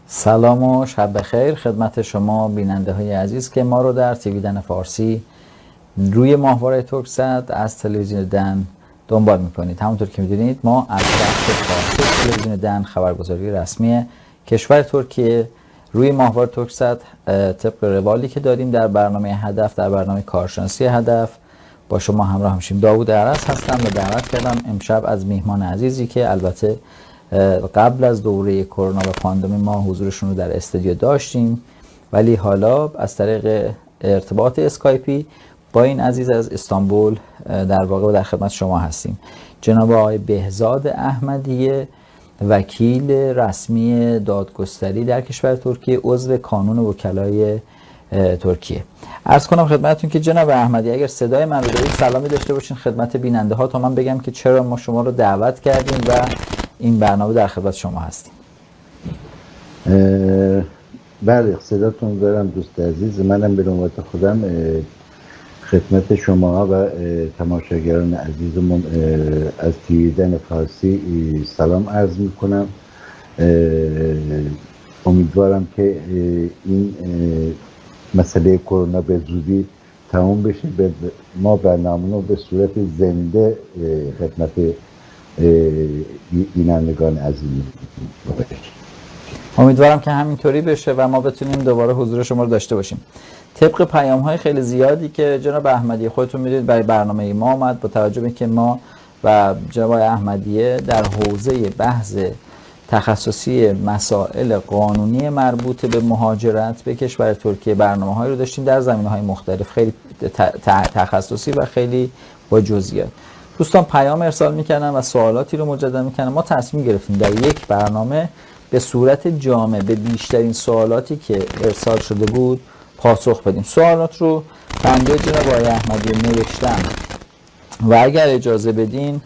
سلام و شب بخیر خدمت شما بیننده های عزیز که ما رو در تیوی دن فارسی روی ماهواره ترکست از تلویزیون دن دنبال میکنید. همونطور که میدونید ما از بخش فارسی تلویزیون دن خبرگزاری رسمی کشور ترکیه روی ماهواره ترکست طبق روالی که داریم در برنامه هدف، در برنامه کارشناسی هدف با شما همراه میشیم. داوود عرس هستم و دعوت کردم امشب از میهمان عزیزی که البته قبل از دوره کرونا و پاندمی ما حضورشون رو در استودیو داشتیم، ولی حالا از طریق ارتباط اسکایپی با این عزیز از استانبول در واقع در خدمت شما هستیم. جناب آقای بهزاد احمدیه، وکیل رسمی دادگستری در کشور ترکیه، عضو کانون وکلای ترکیه. عرض کنم خدمتتون که جناب احمدی اگر صدای من رو دارید سلامی داشته باشین خدمت بیننده ها تا من بگم که چرا ما شما رو دعوت کردیم و این برنامه در خدمت شما هستیم. بله صداتون دارم دوست عزیز. منم به نوبت خودم خدمت شما و تماشاگران عزیزمون از تیوی دن فارسی سلام عرض میکنم. امیدوارم که این مسئله کرونا به زودی تمام بشه. ما برنامه رو به صورت زنده خدمت بینندگان عزیز میکنم. امیدوارم که همینطوری بشه و ما بتونیم دوباره حضور شما رو داشته باشیم. طبق پیام های خیلی زیادی که جناب احمدی خودتون میدونید برای برنامه ما آمد، با توجه به که ما و جناب احمدیه در حوزه بحث تخصصی مسائل قانونی مربوط به مهاجرت به کشور ترکیه برنامه‌هایی رو داشتیم در زمینه‌های مختلف، خیلی تخصصی و خیلی با جزئیات. دوستان پیام ارسال میکنن و سوالاتی رو مجدد میکنن. ما تصمیم گرفتیم در یک برنامه به صورت جامع به بیشترین سوالاتی که ارسال شده بود پاسخ بدیم. سوالات رو بنده جناب آقای احمدی نوشتم و اگر اجازه بدین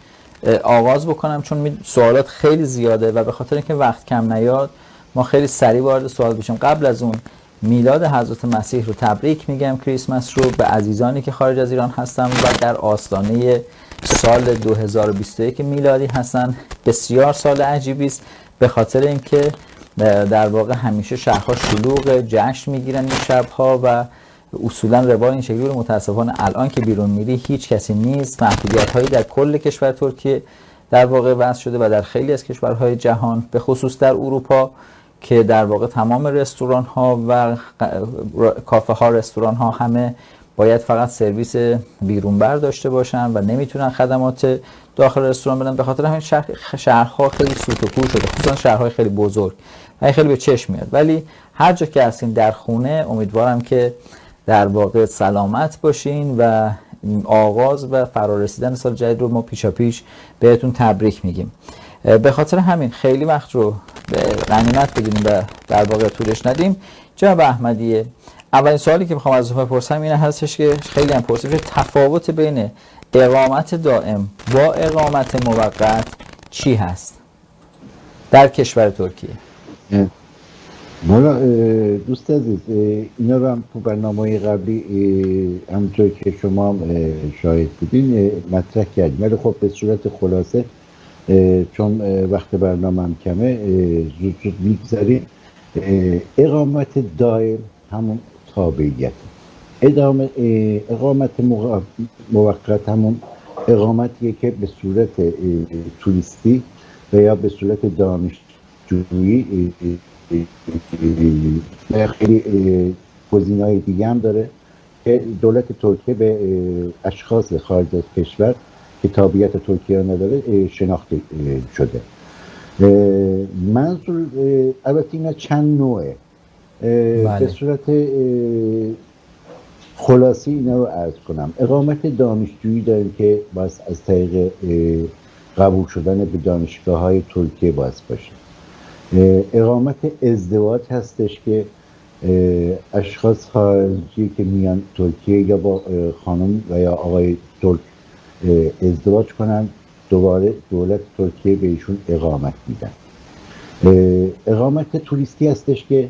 آغاز بکنم، چون سوالات خیلی زیاده و به خاطر اینکه وقت کم نیاد ما خیلی سریع وارد سوال بشیم. قبل از اون میلاد حضرت مسیح رو تبریک میگم، کریسمس رو به عزیزانی که خارج از ایران هستن و در آستانه سال 2021 میلادی هستن. بسیار سال عجیبی است به خاطر اینکه در واقع همیشه شهرها شلوغ جشن میگیرن این شبها و اصولا روال این شکلی رو متاسفانه الان که بیرون میری هیچ کسی نیست. محدودیت هایی در کل کشور ترکیه در واقع وضع شده و در خیلی از کشورهای جهان، به خصوص در اروپا که در واقع تمام رستوران ها و کافه ها، رستوران ها همه باید فقط سرویس بیرونبر داشته باشن و نمیتونن خدمات داخل رستوران بدن. به خاطر همین شهرها خیلی سوت و کور شده، خصوصا شهرهای خیلی بزرگ و خیلی به چشم میاد. ولی هر جا که هستین در خونه امیدوارم که در واقع سلامت باشین و آغاز و فرارسیدن سال جدید رو ما پیشاپیش بهتون تبریک میگیم. به خاطر همین خیلی وقت رو به غنیمت بگیریم و در واقع طولش ندیم. جناب احمدیه، اولین سوالی که میخوام از شما بپرسم اینه هستش که خیلی هم پرسیدم، تفاوت بین اقامت دائم با اقامت موقت چی هست در کشور ترکیه؟ مولا دوست عزیز، اینا رو هم تو برنامه قبلی همونطور که شما هم شاهد بودین مطرح کردیم، ولی خب به صورت خلاصه چون وقت برنامه هم کمه زود میگذاریم. اقامت دائم همون تابعیت، اقامت موقت همون اقامتیه که به صورت توریستی و یا به صورت دانشجویی خیلی گزینه‌های دیگه هم داره که دولت ترکیه به اشخاص خارج از کشور که تابعیت ترکیه نداره شناخته شده. منظور البته اینا چند نوعه. به صورت خلاصی اینا رو عرض کنم. اقامت دانشجویی داریم که باید از طریق قبول شدن به دانشگاه‌های ترکیه باید باشه. اقامت ازدواج هستش که اشخاص خارجی که میان ترکیه یا با خانم و یا آقای ترک ازدواج کنن، دوباره دولت ترکیه به ایشون اقامت میدن. اقامت توریستی هستش که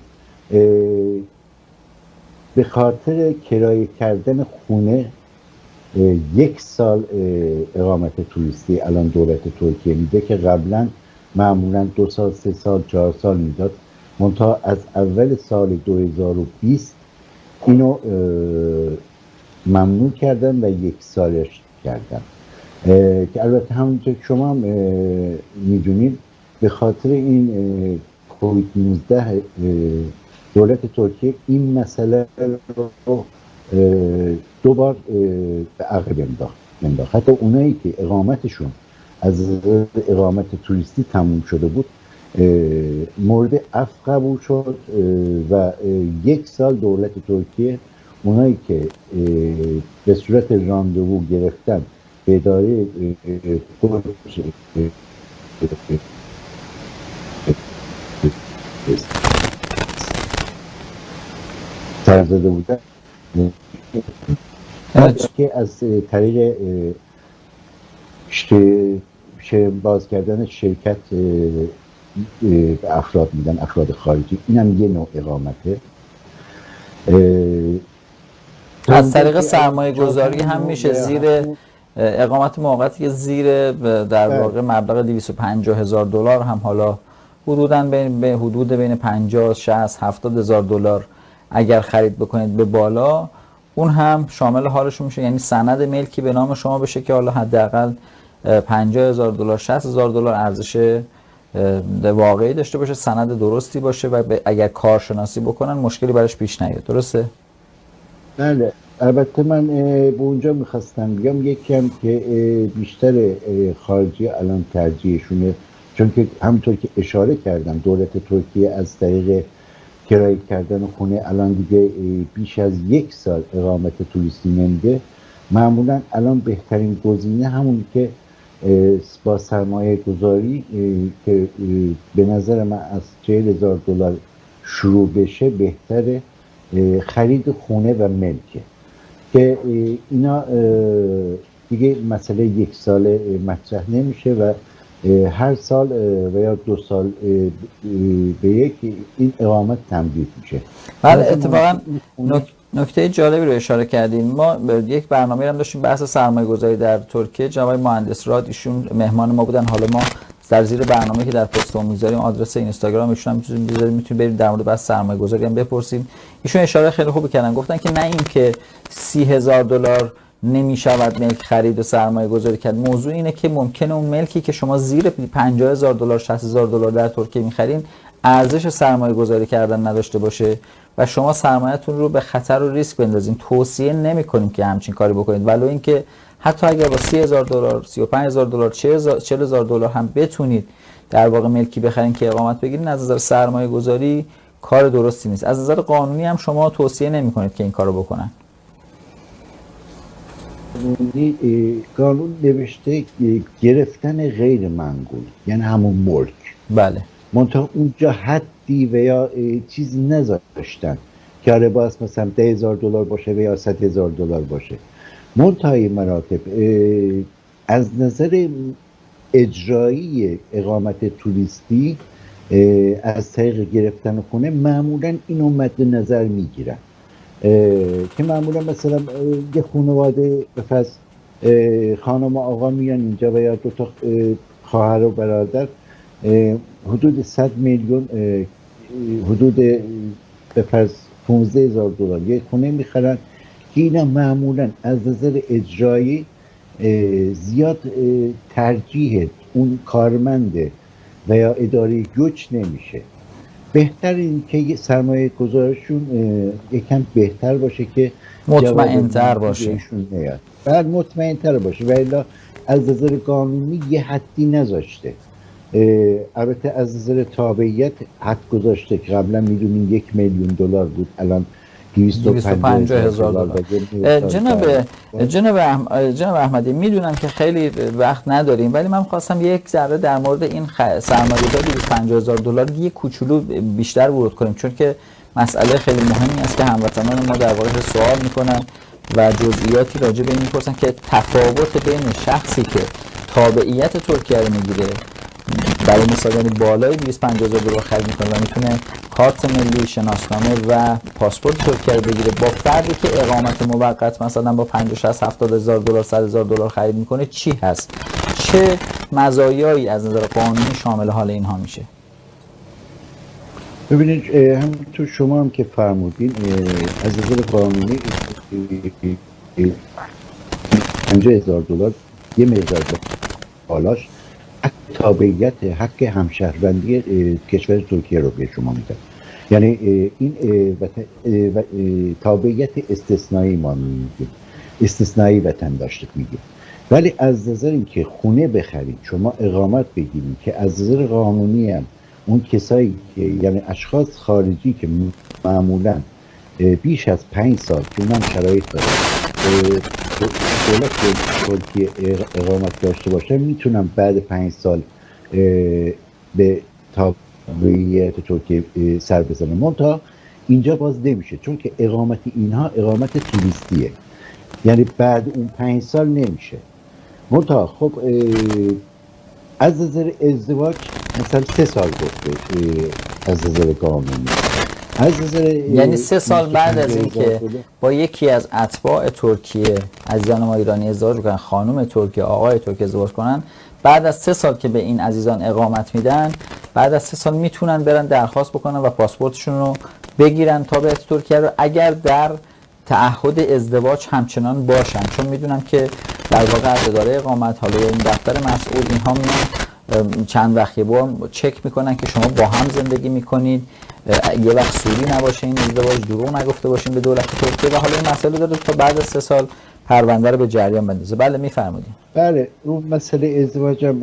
به خاطر کرایه کردن خونه 1 سال اقامت توریستی الان دولت ترکیه میده که قبلا معمولا 2 سال 3 سال 4 سال میداد. منتها از اول سال 2020 اینو ممنوع کردن و 1 سالش کردن که البته همونطور که شما هم میدونید به خاطر این کووید 19 دولت ترکیه این مسئله رو 2 بار به عقب انداخت. حتی اونایی که اقامتشون از اقامت توریستی تموم شده بود مورد عفو قبول شد و 1 سال دولت ترکیه اونایی که به صورت راندوو گرفتن به اداره سر زده بودن که از طریق باز کردن شرکت به افراد میدن، افراد خارجی. این هم یه نوع اقامته. از طریق سرمایه گذاری هم میشه زیر اقامت موقتی که زیر در واقع مبلغ 250,000 دلار هم حالا حدوداً بین 50 60 70,000 دلار اگر خرید بکنید به بالا، اون هم شامل حالشون میشه. یعنی سند ملکی به نام شما بشه که حالا حداقل 50,000 دلار 60,000 دلار ارزش واقعی داشته باشه، سند درستی باشه و اگر کارشناسی بکنن مشکلی براش پیش نیاد. درسته؟ بله. البته من به اونجا میخواستم بگم یکم که بیشتر خارجی الان ترجیحشونه، چون که همونطور که اشاره کردم دولت ترکیه از طریق کرایه کردن خونه الان دیگه بیش از 1 سال اقامت توریستی نمیده. معمولا الان بهترین گزینه همون که با سرمایه گذاری که به نظر من از 40,000 دلار شروع بشه بهتره، خرید خونه و ملکه که اینا دیگه مسئله 1 ساله مطرح نمیشه و هر سال و یا 2 سال به یک این اقامت تمدید میشه. بله، اتفاقا نکته جالبی رو اشاره کردیم. ما یک برنامه هم داشتیم بحث سرمایه گذاری در ترکیه، جناب مهندس راد ایشون مهمان ما بودن. حالا ما در زیر برنامه که در پستمون میذاریم آدرس اینستاگرام ایشون هم میتونید برید در مورد بحث سرمایه گذاری هم بپرسیم. ایشون اشاره خیلی خوبی کردن، گفتن که نه این که 30,000 دلار نمیشود ملک خرید و سرمایه گذاری کرد، موضوع اینه که ممکنه اون ملکی که شما زیر 50,000 دلار 60,000 دلار در ترکیه میخرین ارزش سرمایه گذاری کردن نداشته باشه و شما سرمایه‌تون رو به خطر و ریسک بندازین. توصیه نمی‌کنیم که همچین کاری بکنید، ولو اینکه حتی اگر با 30,000 دلار 35,000 دلار 40,000 دلار هم بتونید در واقع ملکی بخرین که اقامت بگیرین، از نظر سرمایه گذاری کار درستی نیست. از نظر قانونی هم شما توصیه نمی‌کنید که این کارو بکنن. قانون نوشته گرفتن غیر منقول، یعنی همون ملک. بله. منتها اونجا حدی و یا چیزی نذاشتن که آره باز مثلا 10,000 دلار باشه و یا 100,000 دلار باشه. منتهای مراتب از نظر اجرایی اقامت توریستی از طریق گرفتن خونه معمولا اینو مد نظر میگیرن که معمولا مثلا یه خانواده به فرض خانم و آقا میان اینجا و یا 2 تا خواهر و برادر حدود 100 میلیون حدود به فرض 15,000 دلار یه خونه میخرن که اینا معمولا از نظر اجرایی زیاد ترجیح اون کارمنده و یا اداره گوچ نمیشه. بهتر این که سرمایه گذارشون یکم بهتر باشه که مطمئن‌تر باشه، بعد مطمئن‌تر باشه و الا از نظر قانونی یه حدی نذاشته. البته از نظر تابعیت حد گذاشته که قبلا میدونین 1,000,000 دلار بود، الان 250,000 دلار. جناب احمدی، میدونم که خیلی وقت نداریم ولی من خواستم یک ذره در مورد این سرمایه‌گذاری 250,000 دلار یه کوچولو بیشتر ورود کنیم، چون که مسئله خیلی مهمی است که هموطنان ما در واقع سوال میکنن و جزئیاتی راجع به این میپرسن که تفاوت بین شخصی که تابعیت ترکیه رو میگیره برای مثال یعنی بالای 250,000 دلار خرج میکنه و میتونه کارت ملی، شناسنامه و پاسپورت ترکیه رو بگیره با فردی که اقامت موقت مثلا با 50 60 70,000 دلار 100,000 دلار خرید میکنه چی هست؟ چه مزایایی از نظر قانونی شامل حال اینها میشه؟ ببینید همونطور شما هم که فرمودین از نظر قانونی 50,000 دلار یه مقدار بالاش تابعیت حق همشهروندی کشور ترکیه رو به شما میدن. یعنی این تابعیت استثنایی ما میگیم، استثنایی وطن داشته میگیم. ولی از نظر اینکه خونه بخرید شما اقامت بگیرید که از نظر قانونی هم اون کسایی که یعنی اشخاص خارجی که معمولا بیش از 5 سال که اونم شرایط داره دولت ترکیه اقامت داشته باشه میتونن بعد 5 سال به تابعیت ترکیه سر بزنن. منتها اینجا باز نمیشه چون که اقامت اینها اقامت توریستیه، یعنی بعد اون 5 سال نمیشه. منتها خب از نظر ازدواج مثلا 3 سال گفته از نظر قانونی، از نظر یعنی 3 سال بعد از اینکه با یکی از اتباع ترکیه عزیزان ما ایرانی ازدواج کنن، خانم ترکیه آقای ترکیه ازدواج کنن، بعد از 3 سال که به این عزیزان اقامت میدن، بعد از 3 سال میتونن برن درخواست بکنن و پاسپورتشون رو بگیرن تابعیت ترکیه رو اگر در تعهد ازدواج همچنان باشن، چون میدونم که در واقع از اداره اقامت حالا این دفتر مسئول اینها میان چند وقت یه بار چک میکنن که شما با هم زندگی میکنید، یه وقت سوری نباشه این ازدواج، دروغ نگفته باشین به دولت ترکیه و حالا این مسئله داره تا بعد از 3 سال پرونده رو به جریان بندازه. بله میفرمایید. بله اون مسئله ازدواجم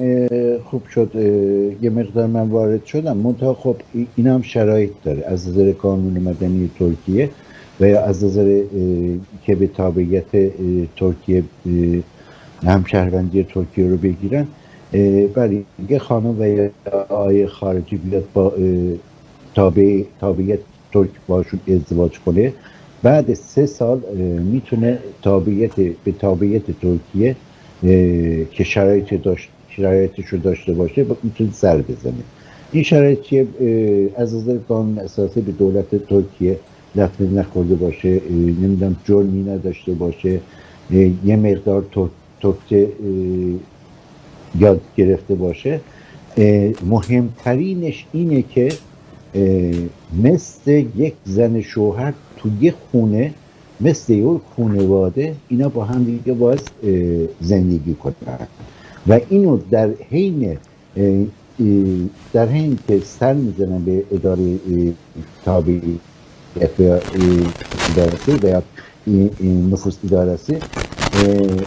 خوب شد یه مقدار من وارد شدم. منتها خب این هم شرایط داره از نظر قانون مدنی ترکیه و یا از نظر که به تابعیت ترکیه همشهروندی ترکیه رو بگیرن. ولی یه خانم و یا آقای خارجی بیاد با تابعیت ترک باشون ازدواج کنه، بعد 3 سال میتونه به تابعیت ترکیه که شرایطش رو داشته باشه میتونه سر بزنه. این شرایط از نظر قانون اساسی به دولت ترکیه لطمه نخورده باشه، نمیدونم جرمی نداشته باشه، یه مقدار ترکچه یاد گرفته باشه. مهمترینش اینه که مثل یک زن شوهر تو یه خونه، مثل یک خانواده اینا با هم دیگه باید زندگی کنن و اینو در حین که سر میزنن به اداره تابعیت ادارسی و نفوذ ادارسی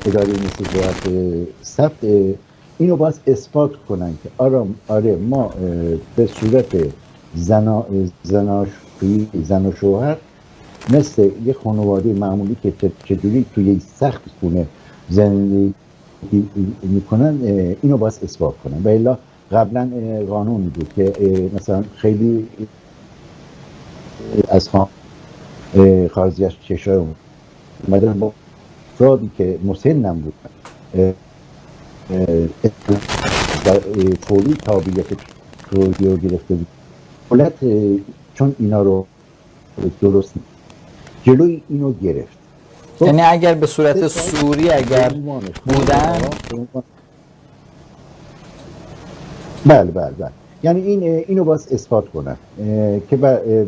اداره نفوذ باید ثبت اینو باید اثبات کنن که آره ما به صورت زن و شوهر مثل یه خانواده معمولی که چجوری توی یک سخت خونه زندگی میکنن اینو باید اثبات کنن. و الا قبلا قانون بود که مثلا خیلی از خارجی از کشور اومدن با افرادی که مسنم بود فوری تابعیت رو گرفته بود. دولت چون اینا رو درست جلوی اینو گرفت. یعنی اگر به صورت سوری اگر بودن بله یعنی اینو باید اثبات کنن که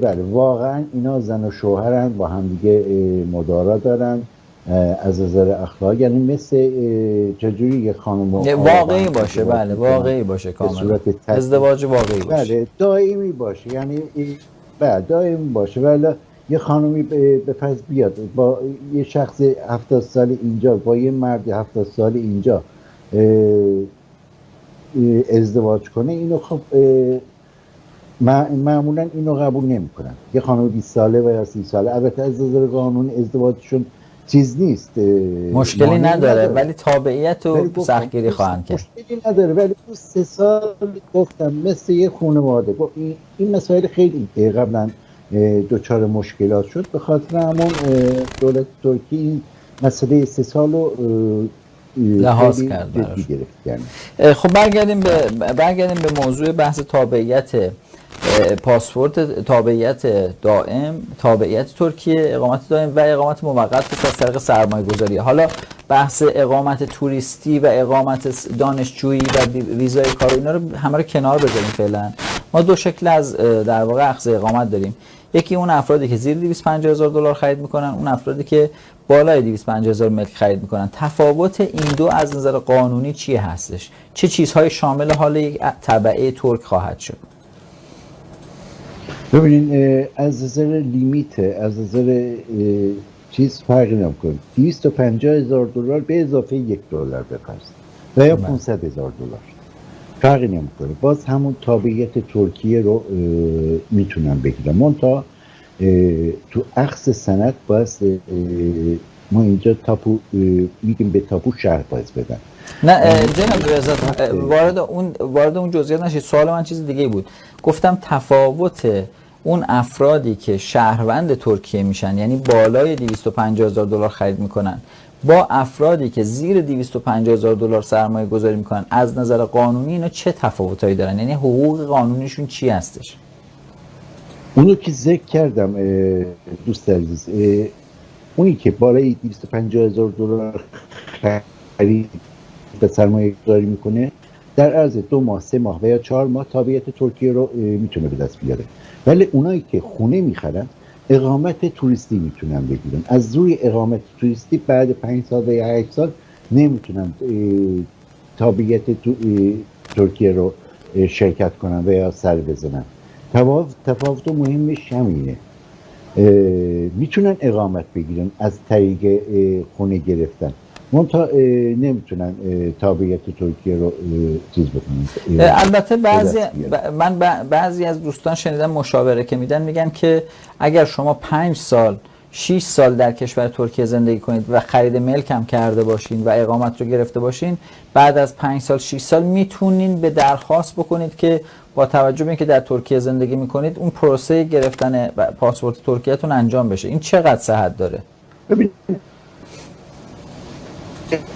بله واقعا اینا زن و شوهرن با هم دیگه مدارا دارن از نظر اخلاق، یعنی مثل چجوری یه خانم واقعی باشه. بله واقعی باشه کاملا، ازدواج واقعی باشه. بله دائمی باشه، یعنی دائمی باشه. ولی یه خانمی به فرض بیاد با یه شخص 70 سال اینجا با یه مرد 70 سال اینجا ازدواج کنه، اینو خب معمولا اینو قبول نمی‌کنن. یه خانم 20 ساله و یا 30 ساله البته از نظر قانون ازدواجشون چیز نیست، مشکلی نداره ولی تابعیت رو سختگیری خواهند کرد. مشکلی نداره ولی تو 3 سال گفتم مثل یه خانواده. این مسائل خیلی قبلا دچار مشکلات شد. به خاطر همون دولت ترکیه این مسئله 3 سال رو لحاظ کرد جدی گرفت. خب برگردیم به موضوع بحث تابعیت پاسپورت، تابعیت دائم، تابعیت ترکیه، اقامت دائم و اقامت موقت از طریق سرمایه گذاری. حالا بحث اقامت توریستی و اقامت دانشجویی و ویزای کار اینا رو همه رو کنار بذاریم فعلا. ما دو شکل از در واقع اخذ اقامت داریم. یکی اون افرادی که زیر 250,000 دلار خرید میکنن، اون افرادی که بالای 250,000 ملک خرید میکنن. تفاوت این دو از نظر قانونی چیه هستش؟ چه چیزهای شامل حال یک تبعه ترک خواهد شد؟ ببینین از نظر لیمیت، از نظر چیز فرقی نمیکنه. 250,000 دلار به اضافه $1 بقرض و یا 500,000 دلار فرقی نمیکنه، باز همون تابعیت ترکیه رو میتونن بگیرن. منتها تو اخذ سند باز ما اینجا تاپو میگیم به تاپو شهر باز بدن. نه جناب رضا وارد اون جزئیات نشید. سوال من چیز دیگه بود. گفتم تفاوت اون افرادی که شهروند ترکیه میشن، یعنی بالای 250,000 دلار خرید میکنن، با افرادی که زیر 250,000 دلار سرمایه گذاری میکنن، از نظر قانونی اینا چه تفاوتایی دارن؟ یعنی حقوق قانونیشون چی هستش؟ اونو که ذکر کردم دوست عزیز، اونی که بالای 250,000 دلار خرید به سرمایه گذاری میکنه در عرض 2 ماه 3 ماه و یا 4 ماه تابعیت ترکیه رو میتونه به دست بیاره. ولی اونایی که خونه میخرن اقامت توریستی میتونن بگیرن. از روی اقامت توریستی بعد 5 سال یا 8 سال نمیتونن تابعیت ترکیه رو شرکت کنن و یا سر بزنن. تفاوت مهمش همینه. میتونن اقامت بگیرن از طریق خونه گرفتن، منتها نمیتونن تابعیت ترکیه رو چیز بکنن. البته بعضی از دوستان شنیدم مشاوره که میگن که اگر شما 5 سال 6 سال در کشور ترکیه زندگی کنید و خرید ملک هم کرده باشین و اقامت رو گرفته باشین، بعد از 5 سال 6 سال میتونین به درخواست بکنید که با توجه به اینکه در ترکیه زندگی میکنید اون پروسه گرفتن پاسپورت ترکیه‌تون انجام بشه. این چقدر صحت داره؟ ببین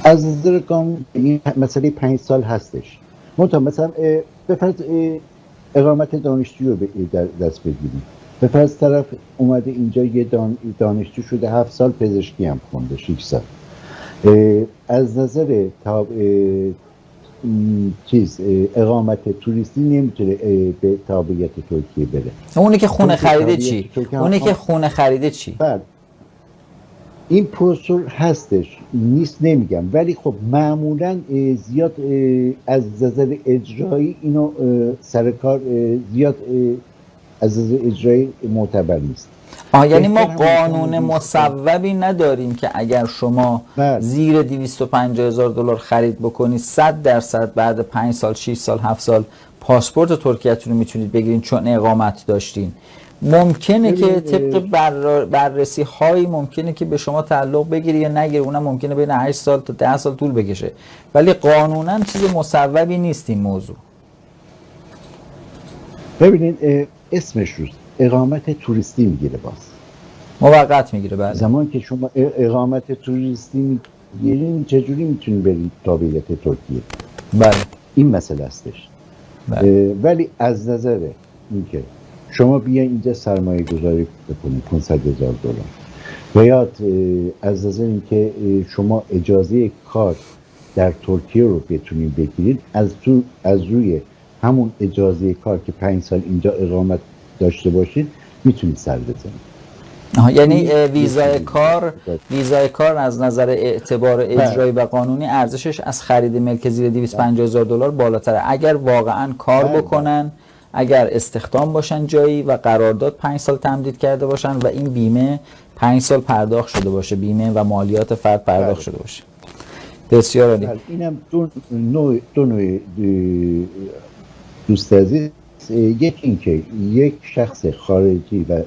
از نظر قانون این مسئله 5 سال هستش. مثلا به فرض اقامت دانشجو رو در دست بگیریم. به فرض طرف اومده اینجا یه دانشجو شده 7 سال پزشکی هم خونده 6 سال. از نظر اقامت توریستی نمیتونه به تابعیت ترکیه بره. اونی که خونه خریده چی؟ اونی که خونه خریده چی؟ بله این پروسور هستش، نیست نمیگم، ولی خب معمولا زیاد از نظر اجرایی اینو سر کار زیاد از نظر اجرایی معتبر نیست. یعنی ما قانون مصوبی نداریم که اگر شما زیر 250,000 دلار خرید بکنید 100% بعد 5 سال 6 سال 7 سال پاسپورت ترکیه‌تون رو میتونید بگیرین چون اقامت داشتین. ممکنه که طبق بررسی هایی ممکنه که به شما تعلق بگیره یا نگیره، اونم ممکنه بین 8 سال تا 10 سال طول بکشه، ولی قانونا چیز مصوبی نیست این موضوع. ببینید اسمش روز اقامت توریستی میگیره، باز موقت میگیره. بله زمان که شما اقامت توریستی میگیرین چجوری میتونید برید تابعیت ترکیه؟ بله این مسئله هستش. ولی از نظر اینکه شما بیاین اینجا سرمایه گذاری بکنید 500,000 دلار و یا از نظر اینکه شما اجازه کار در ترکیه رو بتونید بگیرید، از روی همون اجازه کار که 5 سال اینجا اقامت داشته باشید میتونید سر بزنید. یعنی ویزای کار از نظر اعتبار اجرایی و قانونی ارزشش از خرید ملک زیر 250,000 دلار بالاتره. اگر واقعا کار بکنن، اگر استخدام باشن جایی و قرارداد 5 سال تمدید کرده باشن و این بیمه 5 سال پرداخت شده باشه، بیمه و مالیات فرد پرداخت شده باشه. بسیار عالی. اینم دو نوع دوست عزیز. یک اینکه یک شخص خارجی و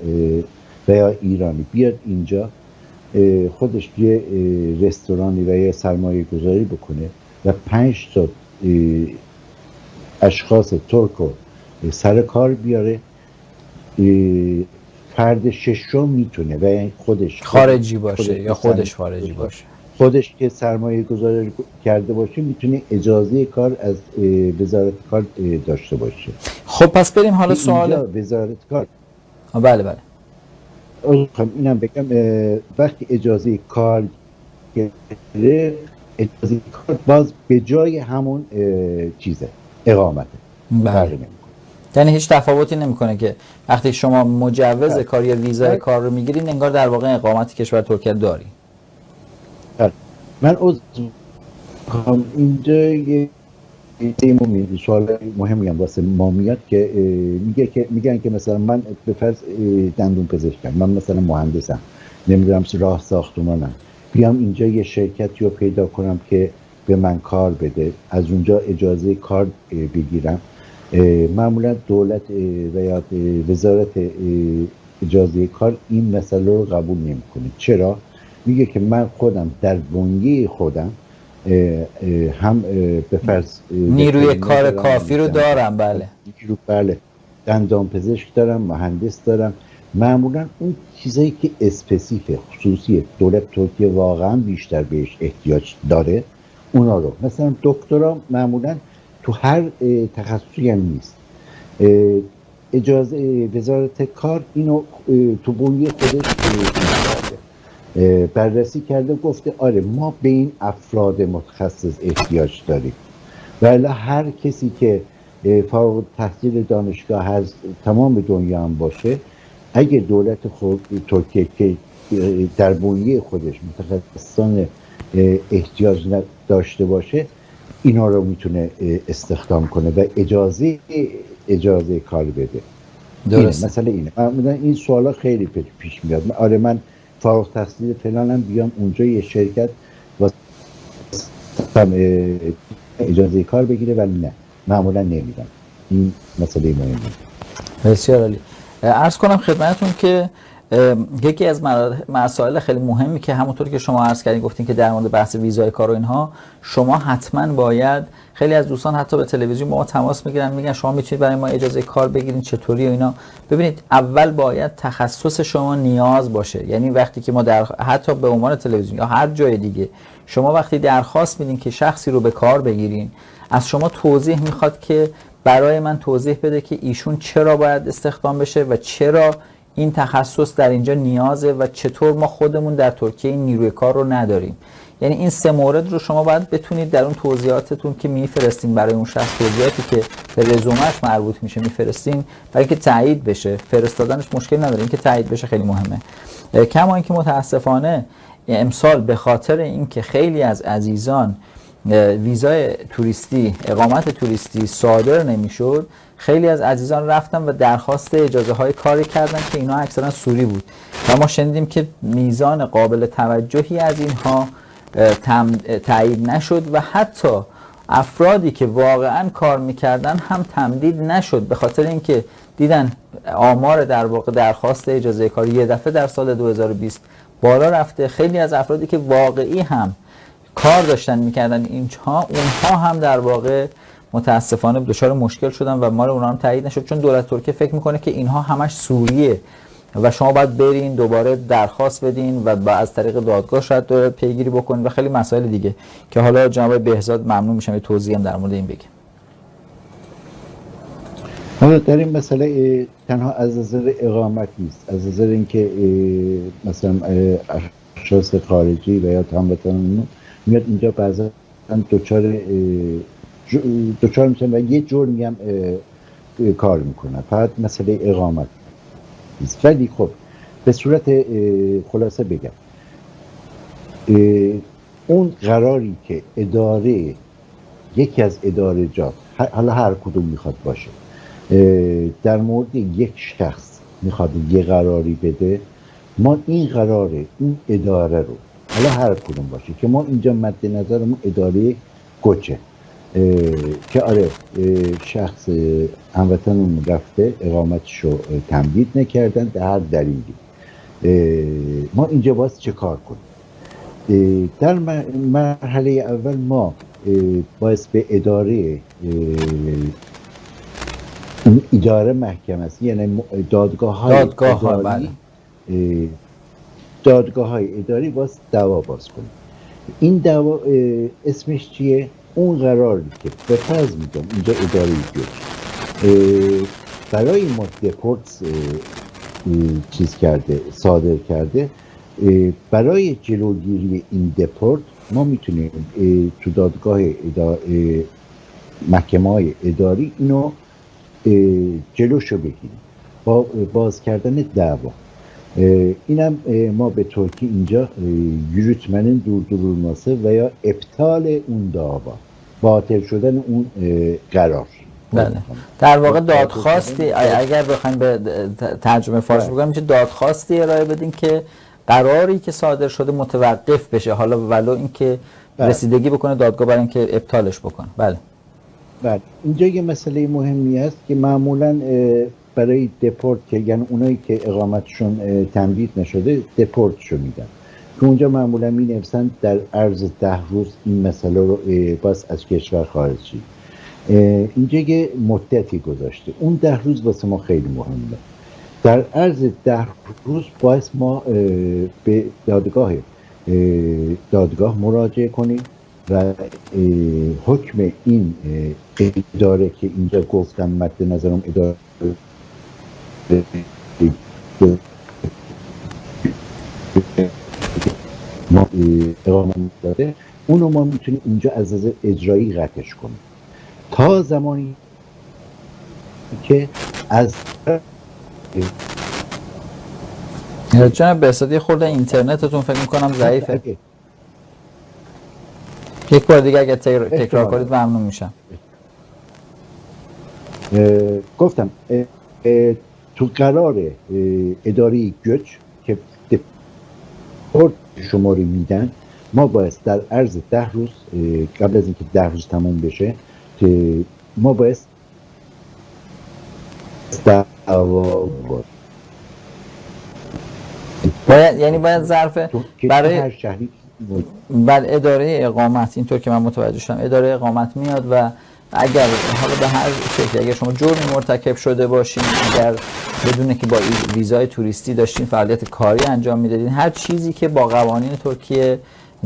یا ایرانی بیاد اینجا خودش یه رستورانی و یه سرمایه گذاری بکنه و 5 تا اشخاص ترک رو سر کار بیاره، فرد ششم میتونه و خودش خارجی باشه یا خودش خارجی باشه، خودش که سرمایه گذاری کرده باشه میتونه اجازه کار از وزارت کار داشته باشه. خب پس بریم حالا سوال. اینجا وزارت کار، بله بله، اینم بگم وقتی اجازه کار گرفت، اجازه کار باز به جای همون چیزه، اقامته، فرقی نمیکنه. یعنی هیچ تفاوتی نمیکنه که وقتی شما مجوز کار یا ویزای کار رو میگیرین انگار در واقع اقامت کشور ترکیه داری. من اینجا یه سوال مهمی هم واسه ما میاد که میگن که مثلا من به فرض دندون پزشکم، من مثلا مهندسم، نمیدونم راه ساختمانم، بیام اینجا یه شرکتی رو پیدا کنم که به من کار بده، از اونجا اجازه کار بگیرم، معمولا دولت و یا وزارت اجازه کار این مسئله رو قبول نمیکنه. چرا؟ میگه که من خودم در بنیه خودم هم به فرض نیروی کار کافی رو دارم. بله، دندان پزشک دارم، مهندس دارم. معمولا اون چیزایی که اسپسیفه، خصوصیه، دولت ترکیه واقعا بیشتر بهش احتیاج داره، اونا رو، مثلا دکترا معمولا تو هر تخصصی هم نیست. اجازه وزارت کار اینو تو بنیه خودش بررسی کرده، گفته آره ما به این افراد متخصص احتیاج داریم، ولی هر کسی که فارغ تحصیل دانشگاه هست تمام دنیا هم باشه، اگه دولت خود ترکیه که در بنیه خودش متخصصان احتیاج داشته باشه، اینا رو میتونه استخدام کنه و اجازه کار بده. درست. مثلا اینه. این سوالا خیلی پیش میاد. آره من فارغ تحصیل فلانم، بیام اونجا یه شرکت واسه اجازه کار بگیره، ولی نه، معمولا نمیدن. این مسئله مهمه. بسیار عالی. عرض کنم خدمتتون که یکی از مسائل خیلی مهمی که همونطور که شما عرض کردین، گفتین که در مورد بحث ویزای کار و اینها، شما حتما باید، خیلی از دوستان حتی به تلویزیون با ما تماس میگیرن، میگن شما میتونید برای ما اجازه کار بگیرین، چطوری و اینا. ببینید اول باید تخصص شما نیاز باشه. یعنی وقتی که ما حتی به عنوان تلویزیون یا هر جای دیگه شما وقتی درخواست میدین که شخصی رو به کار بگیرین، از شما توضیح میخواد که برای من توضیح بده که ایشون چرا باید استخدام بشه و چرا این تخصص در اینجا نیازه و چطور ما خودمون در ترکیه این نیروی کار رو نداریم. یعنی این 3 مورد رو شما باید بتونید در اون توضیحاتتون که میفرستین برای اون شخص، توضیحاتی که به رزومش مربوط میشه میفرستین، برای که تایید بشه. فرستادنش مشکل نداره، این که تایید بشه خیلی مهمه. کما اینکه متاسفانه امسال به خاطر اینکه خیلی از عزیزان ویزای توریستی، اقامت توریستی صادر نمیشد، خیلی از عزیزان رفتن و درخواست اجازه های کاری کردن که اینا اکثرا سوری بود و ما شنیدیم که میزان قابل توجهی از اینها تایید نشد و حتی افرادی که واقعا کار میکردن هم تمدید نشد، به خاطر اینکه دیدن آمار در واقع درخواست اجازه کاری یه دفعه در سال 2020 بالا رفته. خیلی از افرادی که واقعی هم کار داشتن میکردن اونها هم در واقع متاسفانه دچار مشکل شدن و مال اونها هم تایید نشد، چون دولت ترکیه فکر میکنه که اینها همش سوریه و شما باید برین دوباره درخواست بدین و از طریق دادگاه شاید دوباره پیگیری بکنین و خیلی مسائل دیگه که حالا جناب بهزاد ممنون میشم یه توضیح هم در مورد این بگم. حالا در این مسئله تنها از نظر اقامت نیست، از نظر اینکه مثلا اشخاص خارجی و یا هموطنان میاد اینجا بعضا دچار میشن و یه جرمی هم کار میکنن، فقط مسئله اقامت نیست. ولی خب به صورت خلاصه بگم، اون قراری که اداره، یکی از ادارجات، حالا هر کدوم میخواد باشه، در مورد یک شخص میخواد یه قراری بده، ما این قراره، این اداره رو، حالا هر کدوم باشه که ما اینجا مد نظرمون اداره گوچه که آره شخص هموطنمون رفته اقامتش رو تمدید نکردن به هر دلیلی، ما اینجا باید چه کار کنیم؟ در مرحله اول ما باید به اداره اون اداره محکمه است، یعنی دادگاه های اداری، دادگاه های اداری باز دعوا باز کنه. این دعوا اسمش چیه؟ اون قراری که به فرض میگم اینجا اداره برای ما دپورت چیز کرده، صادر کرده، برای جلوگیری این دپورت ما میتونیم تو دادگاه محکمه های اداری اینو جلوشو بگیریم با باز کردن دعوا. اینم ما به ترکی اینجا یürütmenin durdurulması و یا ابطال اون دعوا، باطل شدن اون قرار. بله. در واقع دادخواستی، اگر بخوایم به ترجمه فارسی بگم، میشه دادخواستی ارائه بدین که قراری که صادر شده متوقف بشه، حالا ولو اینکه رسیدگی بکنه دادگاه برای اینکه ابطالش بکنه. بله. بله. اینجا یه مسئله مهمی است که معمولاً برای دپورت، که یعنی اونایی که اقامتشون تمدید نشده دپورتشو میدن، که اونجا معمولا می نویسن در عرض 10 روز این مسئله رو باز از کشور خارج شید. اینجا یه مدتی گذاشته، اون 10 روز واسه ما خیلی مهمه. در عرض 10 روز باید ما به دادگاه مراجعه کنیم و حکم این اداره که اینجا گفتم مد نظرم اداره ما اقامت داده، اونو ما میتونیم اینجا از نظر اجرایی قطعش کنیم تا زمانی که از جناب بهزادی خورده اینترنتتون فکر میکنم ضعیفه. یک بار دیگه اگه تکرار کنید ممنون میشم. گفتم تو قرار اداره گوچ که دپورت شماری میدن، ما باید در عرض 10 روز قبل از اینکه 10 روز تموم بشه که ما باید یعنی باید ظرف برای هر شهری بعد اداره اقامت، اینطور که من متوجه شدم اداره اقامت میاد و اگر حالا به هر شکلی اگر شما جرمی مرتکب شده باشین، اگر بدون که با ویزای توریستی داشتین فعالیت کاری انجام میدادین، هر چیزی که با قوانین ترکیه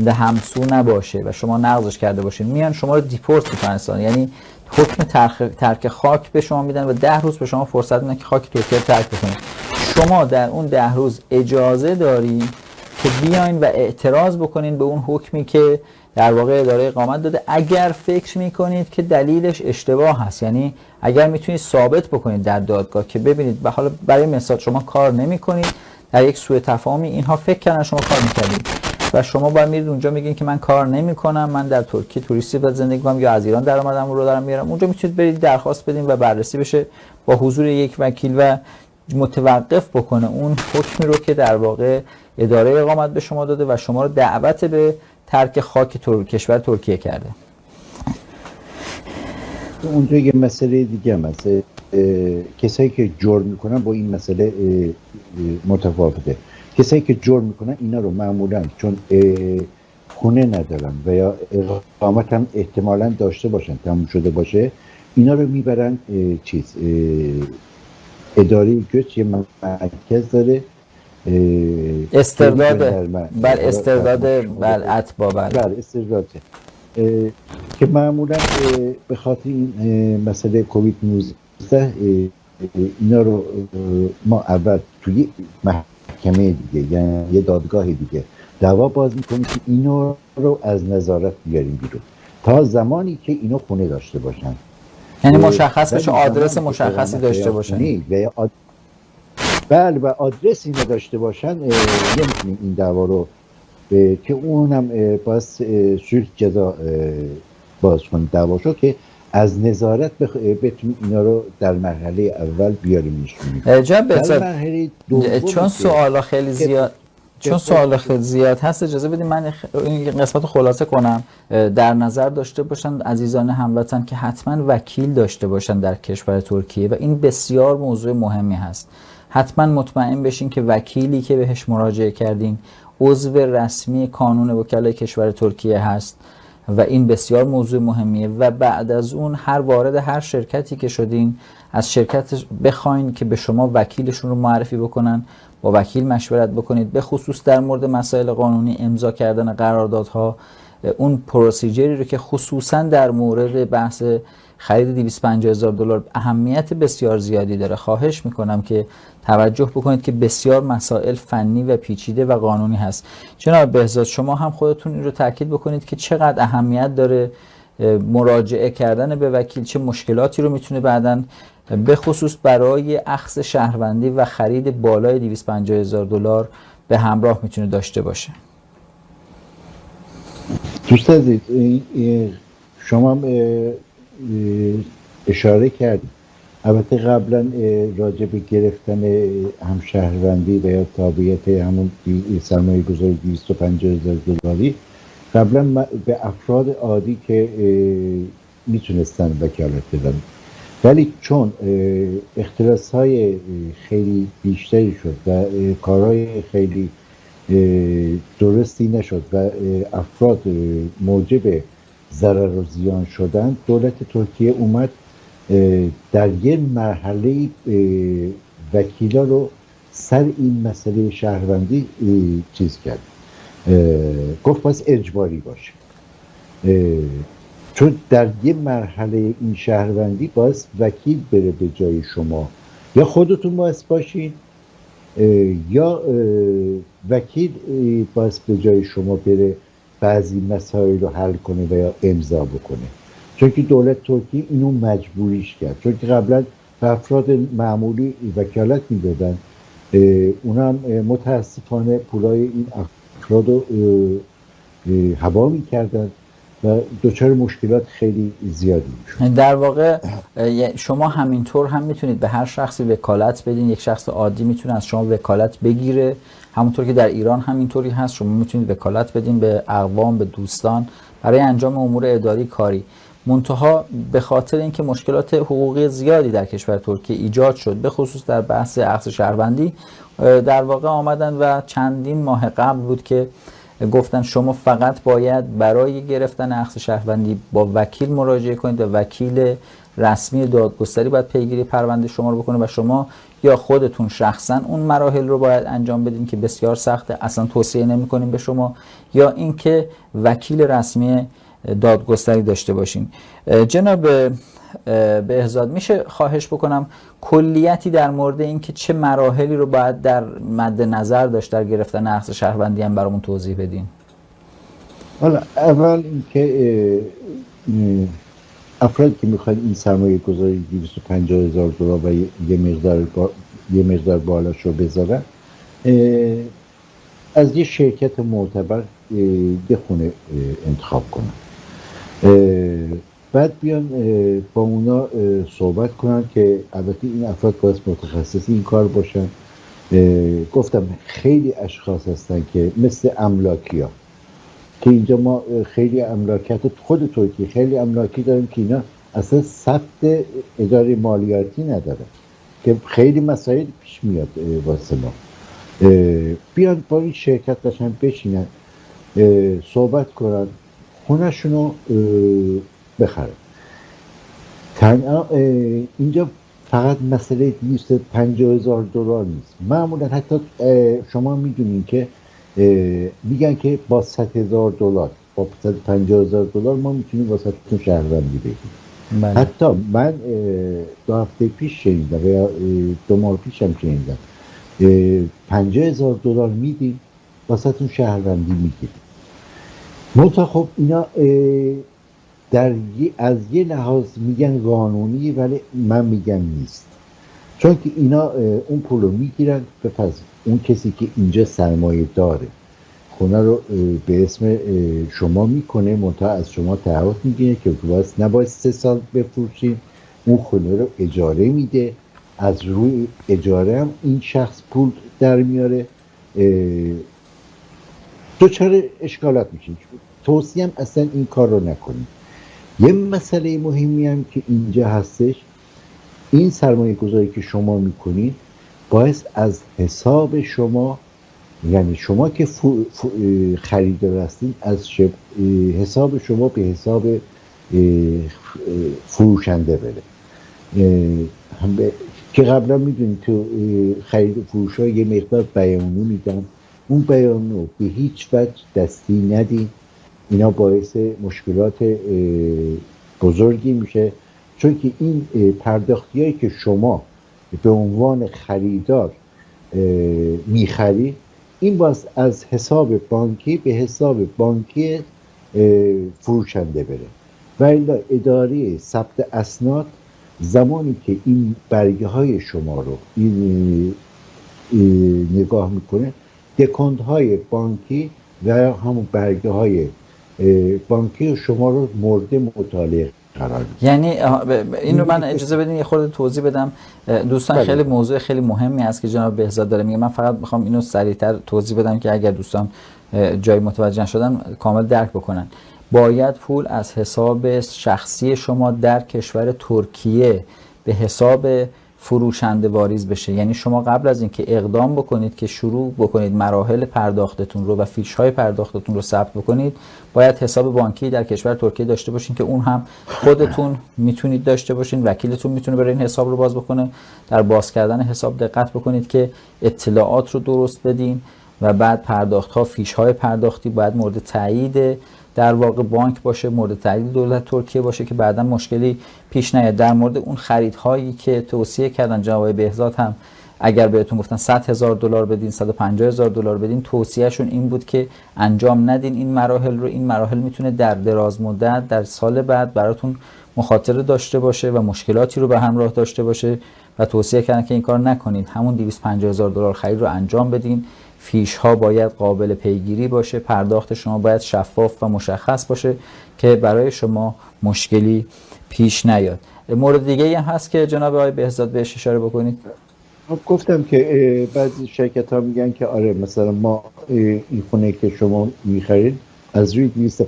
همسو نباشه و شما نقضش کرده باشین، میان شما رو دیپورت میکنن، یعنی حکم ترک خاک به شما میدن و 10 روز به شما فرصت میدن که خاک ترکیه رو ترک بکنید. شما در اون 10 روز اجازه داری که بیاین و اعتراض بکنین به اون حکمی که در واقع اداره اقامت داده، اگر فکر میکنید که دلیلش اشتباه هست. یعنی اگر میتونید ثابت بکنید در دادگاه که ببینید به حالا برای مثال شما کار نمیکنید، در یک سوء تفاهمی اینها فکر کردن شما کار میکردید و شما باید میرید اونجا میگین که من کار نمیکنم، من در ترکیه توریستی زندگی میکنم یا از ایران درآمدم رو دارم میارم، اونجا میتونید برید درخواست بدین و بررسی بشه با حضور یک وکیل و متوقف بکنه اون حکمی رو که در واقع اداره اقامت به شما داده و شما رو دعوت به ترک خاک کشور ترکیه کرده. اونجا یه مسئله دیگه هم هست، کسایی که جرم میکنن با این مسئله متفاوته. کسایی که جرم میکنن اینا رو معمولا چون خونه ندارن و یا اقامت هم احتمالاً داشته باشن تموم شده باشه، اینا رو میبرن اداره گوچ یه مرکز داره، استرداد اتباع استرداد که معمولا به خاطر این مسئله کووید 19 اینا رو ما اول توی محکمه دیگه یعنی یه دادگاه دیگه دعوا باز میکنیم که اینا رو از نظارت بیاریم بیرون تا زمانی که اینا خونه داشته باشن، یعنی مشخص بشه، آدرس مشخصی داشته باشن بله و آدرسی نداشته باشن نمیتونیم این دعوا رو که اونم باز صلح جزا باز کنیم دعواشو که از نظارت بتونیم اینا رو در مرحله اول بیاریم نشونیم. در مرحله دوم چون سوالا خیلی زیاد هست اجازه بدید من این قسمت خلاصه کنم. در نظر داشته باشن عزیزان هموطن که حتما وکیل داشته باشن در کشور ترکیه و این بسیار موضوع مهمی هست. حتما مطمئن بشین که وکیلی که بهش مراجعه کردین عضو رسمی کانون وکلای کشور ترکیه هست و این بسیار موضوع مهمیه. و بعد از اون هر وارد هر شرکتی که شدین از شرکت بخواین که به شما وکیلشون رو معرفی بکنن، با وکیل مشورت بکنید، به خصوص در مورد مسائل قانونی، امضا کردن قراردادها، اون پروسیجری رو که خصوصا در مورد بحث خرید 250,000 دلار اهمیت بسیار زیادی داره. خواهش میکنم که توجه بکنید که بسیار مسائل فنی و پیچیده و قانونی هست. جناب بهزاد شما هم خودتون این رو تاکید بکنید که چقدر اهمیت داره مراجعه کردن به وکیل، چه مشکلاتی رو میتونه بعداً به خصوص برای اخذ شهروندی و خرید بالای 250,000 دلار به همراه میتونه داشته باشه. دوست عزیز، شما هم اشاره کردید، البته قبلا راجع به گرفتن هم شهروندی و یا تابعیت همون سرمایه گذاری 250,000 دلاری قبلا به افراد عادی که میتونستن وکالت بدن، ولی چون اختلاس‌های خیلی بیشتری شد و کارهای خیلی درستی نشد و افراد موجب ضرر و زیان شدن، دولت ترکیه اومد در یه مرحله وکیلا رو سر این مسئله شهروندی چیز کرد، گفت باید اجباری باشه، چون در یه مرحله این شهروندی باید وکیل بره به جای شما، یا خودتون باید باشین یا وکیل باید به جای شما بره بعضی مسائل رو حل کنه و یا امضا بکنه. چون که دولت ترکیه اینو مجبوریش کرد، چون که قبلا به افراد معمولی وکالت میدادن، اونا هم متاسفانه پولای این افراد رو هبا میکردن و دچار مشکلات خیلی زیادی میشد. در واقع شما همینطور هم میتونید به هر شخصی وکالت بدین، یک شخص عادی میتونه از شما وکالت بگیره، همونطور که در ایران همینطوری هست، شما میتونید وکالت بدین به اقوام، به دوستان برای انجام امور اداری کاری. منتها به خاطر اینکه مشکلات حقوقی زیادی در کشور ترکیه ایجاد شد، به خصوص در بحث اخذ شهروندی، در واقع آمدن و چندین ماه قبل بود که گفتن شما فقط باید برای گرفتن اخذ شهروندی با وکیل مراجعه کنید و وکیل رسمی دادگستری باید پیگیری پرونده شما رو بکنه و شما یا خودتون شخصا اون مراحل رو باید انجام بدین که بسیار سخته، اصلا توصیه نمی کنیم به شما، یا اینکه وکیل رسمی دادگستری داشته باشین. جناب بهزاد میشه خواهش بکنم کلیتی در مورد اینکه چه مراحلی رو باید در مد نظر داشت در گرفتن اخذ شهروندی هم برامون توضیح بدین؟ حالا اول اینکه افرادی که میخواید این سرمایه گذاری 250,000 دلار و یه مقدار بالاش رو بذارن، از یه شرکت معتبر یه خونه انتخاب کنن، بعد بیان با اونا صحبت کنن که البته این افراد باید متخصص این کار باشن. گفتم خیلی اشخاص هستن که مثل املاکی ها که اینجا ما خیلی املاکات خود ترکیه خیلی املاکی داریم که اینا اصلا ثبت اداره مالیاتی نداره که خیلی مسائل پیش میاد واسه ما. بیان با این شرکت قشنگ بشینن، صحبت کنن، خونه‌شون رو بخرن. اینجا فقط مسئله 250,000 دلار نیست، معمولا حتی شما میدونین که میگن که با 100,000 دلار، با 150,000 دلار ما میتونیم واسهتون شهروندی بگیریم. حتی من 2 هفته پیش شنیدم یا 2 ماه پیش هم شنیدم 50,000 دلار میدیم واسهتون شهروندی میگیریم. منتها خب اینا از یه لحاظ میگن قانونی، ولی من میگم نیست، چون که اینا اون پول رو میگیرن به اون کسی که اینجا سرمایه داره خونه رو به اسم شما میکنه، منتها از شما تعهد میگیره که نباید 3 سال بفروشین، اون خونه رو اجاره میده، از روی اجاره هم این شخص پول در میاره، دوچار اشکالات میشین. توصیه هم اصلا این کار رو نکنید. یه مسئله مهمی هم که اینجا هستش، این سرمایه گذاری که شما میکنید باید از حساب شما یعنی شما که خریدار هستین از حساب شما به حساب فروشنده بره. که قبلا میدونید تو خرید و فروش ها یه مقدار بیانو میدن، اون بیانو به هیچ وجه دستی ندین، اینا باعث مشکلات بزرگی میشه، چون که این پرداختی هایی که شما به عنوان خریدار میخرید این باز از حساب بانکی به حساب بانکی فروشنده بره. و الا اداره ثبت اسناد زمانی که این برگه های شما رو نگاه میکنه، دکانت های بانکی و همون برگه های بانکی شما رو مورد مطالعه قرار میده. یعنی این رو من اجازه بدین یه خورده توضیح بدم دوستان. خیلی موضوع خیلی مهمی است که جناب بهزاد داره میگه. من فقط میخوام اینو سریعتر توضیح بدم که اگر دوستان جای متوجه نشدن کامل درک بکنن. باید پول از حساب شخصی شما در کشور ترکیه به حساب فروشنده واریز بشه. یعنی شما قبل از اینکه اقدام بکنید که شروع بکنید مراحل پرداختتون رو و فیش های پرداختتون رو ثبت بکنید، باید حساب بانکی در کشور ترکیه داشته باشین که اون هم خودتون میتونید داشته باشین، وکیلتون میتونه برای این حساب رو باز بکنه. در باز کردن حساب دقت بکنید که اطلاعات رو درست بدین و بعد پرداخت ها، فیش های پرداختی باید مورد تایید در واقع بانک باشه، مورد تایید دولت ترکیه باشه که بعدا مشکلی پیش نیاد. در مورد اون خریدهایی که توصیه کردن جناب بهزاد هم اگر بهتون گفتن $100,000 بدین، $150,000 بدین، توصیهشون این بود که انجام ندین این مراحل رو. این مراحل میتونه در دراز مدت در سال بعد براتون مخاطره داشته باشه و مشکلاتی رو به همراه داشته باشه و توصیه کردن که این کار نکنید. همون $250,000 خرید رو انجام بدین. فیش ها باید قابل پیگیری باشه، پرداخت شما باید شفاف و مشخص باشه که برای شما مشکلی پیش نیاد. مورد دیگه هم هست که جناب آقای بهزاد بهش اشاره بکنید؟ گفتم که بعضی شرکت ها میگن که آره مثلا ما این خونه که شما میخرید از روی $250,000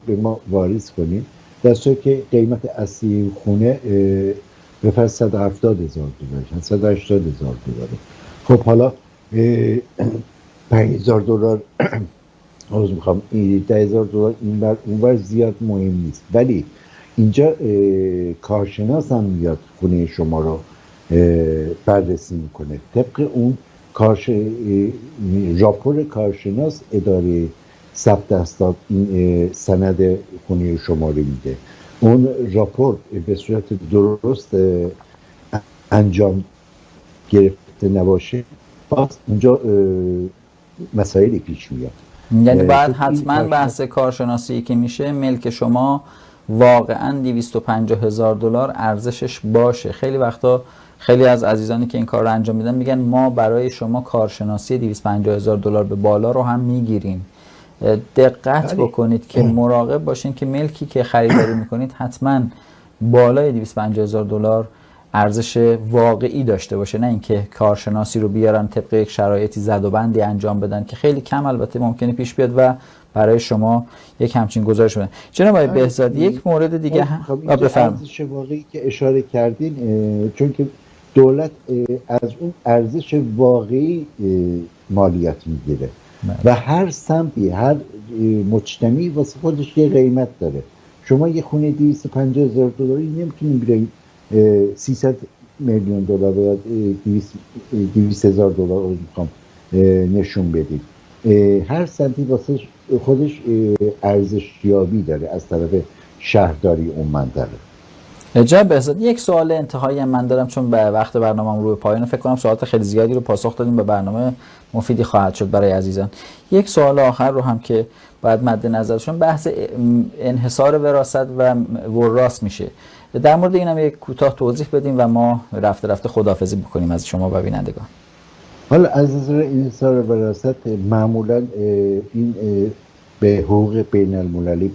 به ما واریز کنید، در صورتی که قیمت اصلی این خونه به فرض $170,000 $180,000. خب حالا $5,000 عرض میخوام $10,000 این بر اون بر زیاد مهم نیست، ولی اینجا کارشناس هم میاد خونه شما رو بررسی میکنه. طبق اون راپور کارشناس اداره ثبت اسناد این سند خونه شما رو میده. اون راپور به صورت درست انجام گرفته نباشه باز اونجا مسائلی پیش میاد. یعنی باید حتما بحث کارشناسی که میشه ملک شما واقعا $250,000 ارزشش باشه. خیلی وقتا خیلی از عزیزانی که این کار رو انجام میدن میگن ما برای شما کارشناسی $250,000 به بالا رو هم میگیریم. دقت بکنید که مراقب باشین که ملکی که خریداری میکنید حتما بالای $250,000 ارزش واقعی داشته باشه، نه اینکه کارشناسی رو بیارن طبق یک شرایطی زد و بندی انجام بدن که خیلی کم البته ممکنه پیش بیاد و برای شما یک همچین گزارش بدن. جناب آقای بهزاد یک مورد دیگه هم بفرمایید. ارزش واقعی که اشاره کردین، چون که دولت از اون ارزش واقعی مالیات میگیره و هر سمتی هر مجتمعی واسه خودش یه قیمت داره. شما یه خونه $250,000 نمیتونید بیاید $300,000,000 یا $200,000 میخوام نشون بدید. هر سمتی واسه خودش ارزشیابی داره از طرف شهرداری اون منطقه. جناب بهزاد یک سوال انتهایی من دارم چون به وقت برنامه‌ام روی پایان، فکر کنم سوالات خیلی زیادی رو پاسخ دادیم، به برنامه مفیدی خواهد شد برای عزیزان. یک سوال آخر رو هم که باید مد نظرشون بحث انحصار وراثت و وراث میشه. در مورد این هم یک کوتاه توضیح بدیم و ما رفته رفته خداحافظی بکنیم از شما و بینندگان. حالا از نظر انحصار وراثت معمولا این به حقوق بین المللی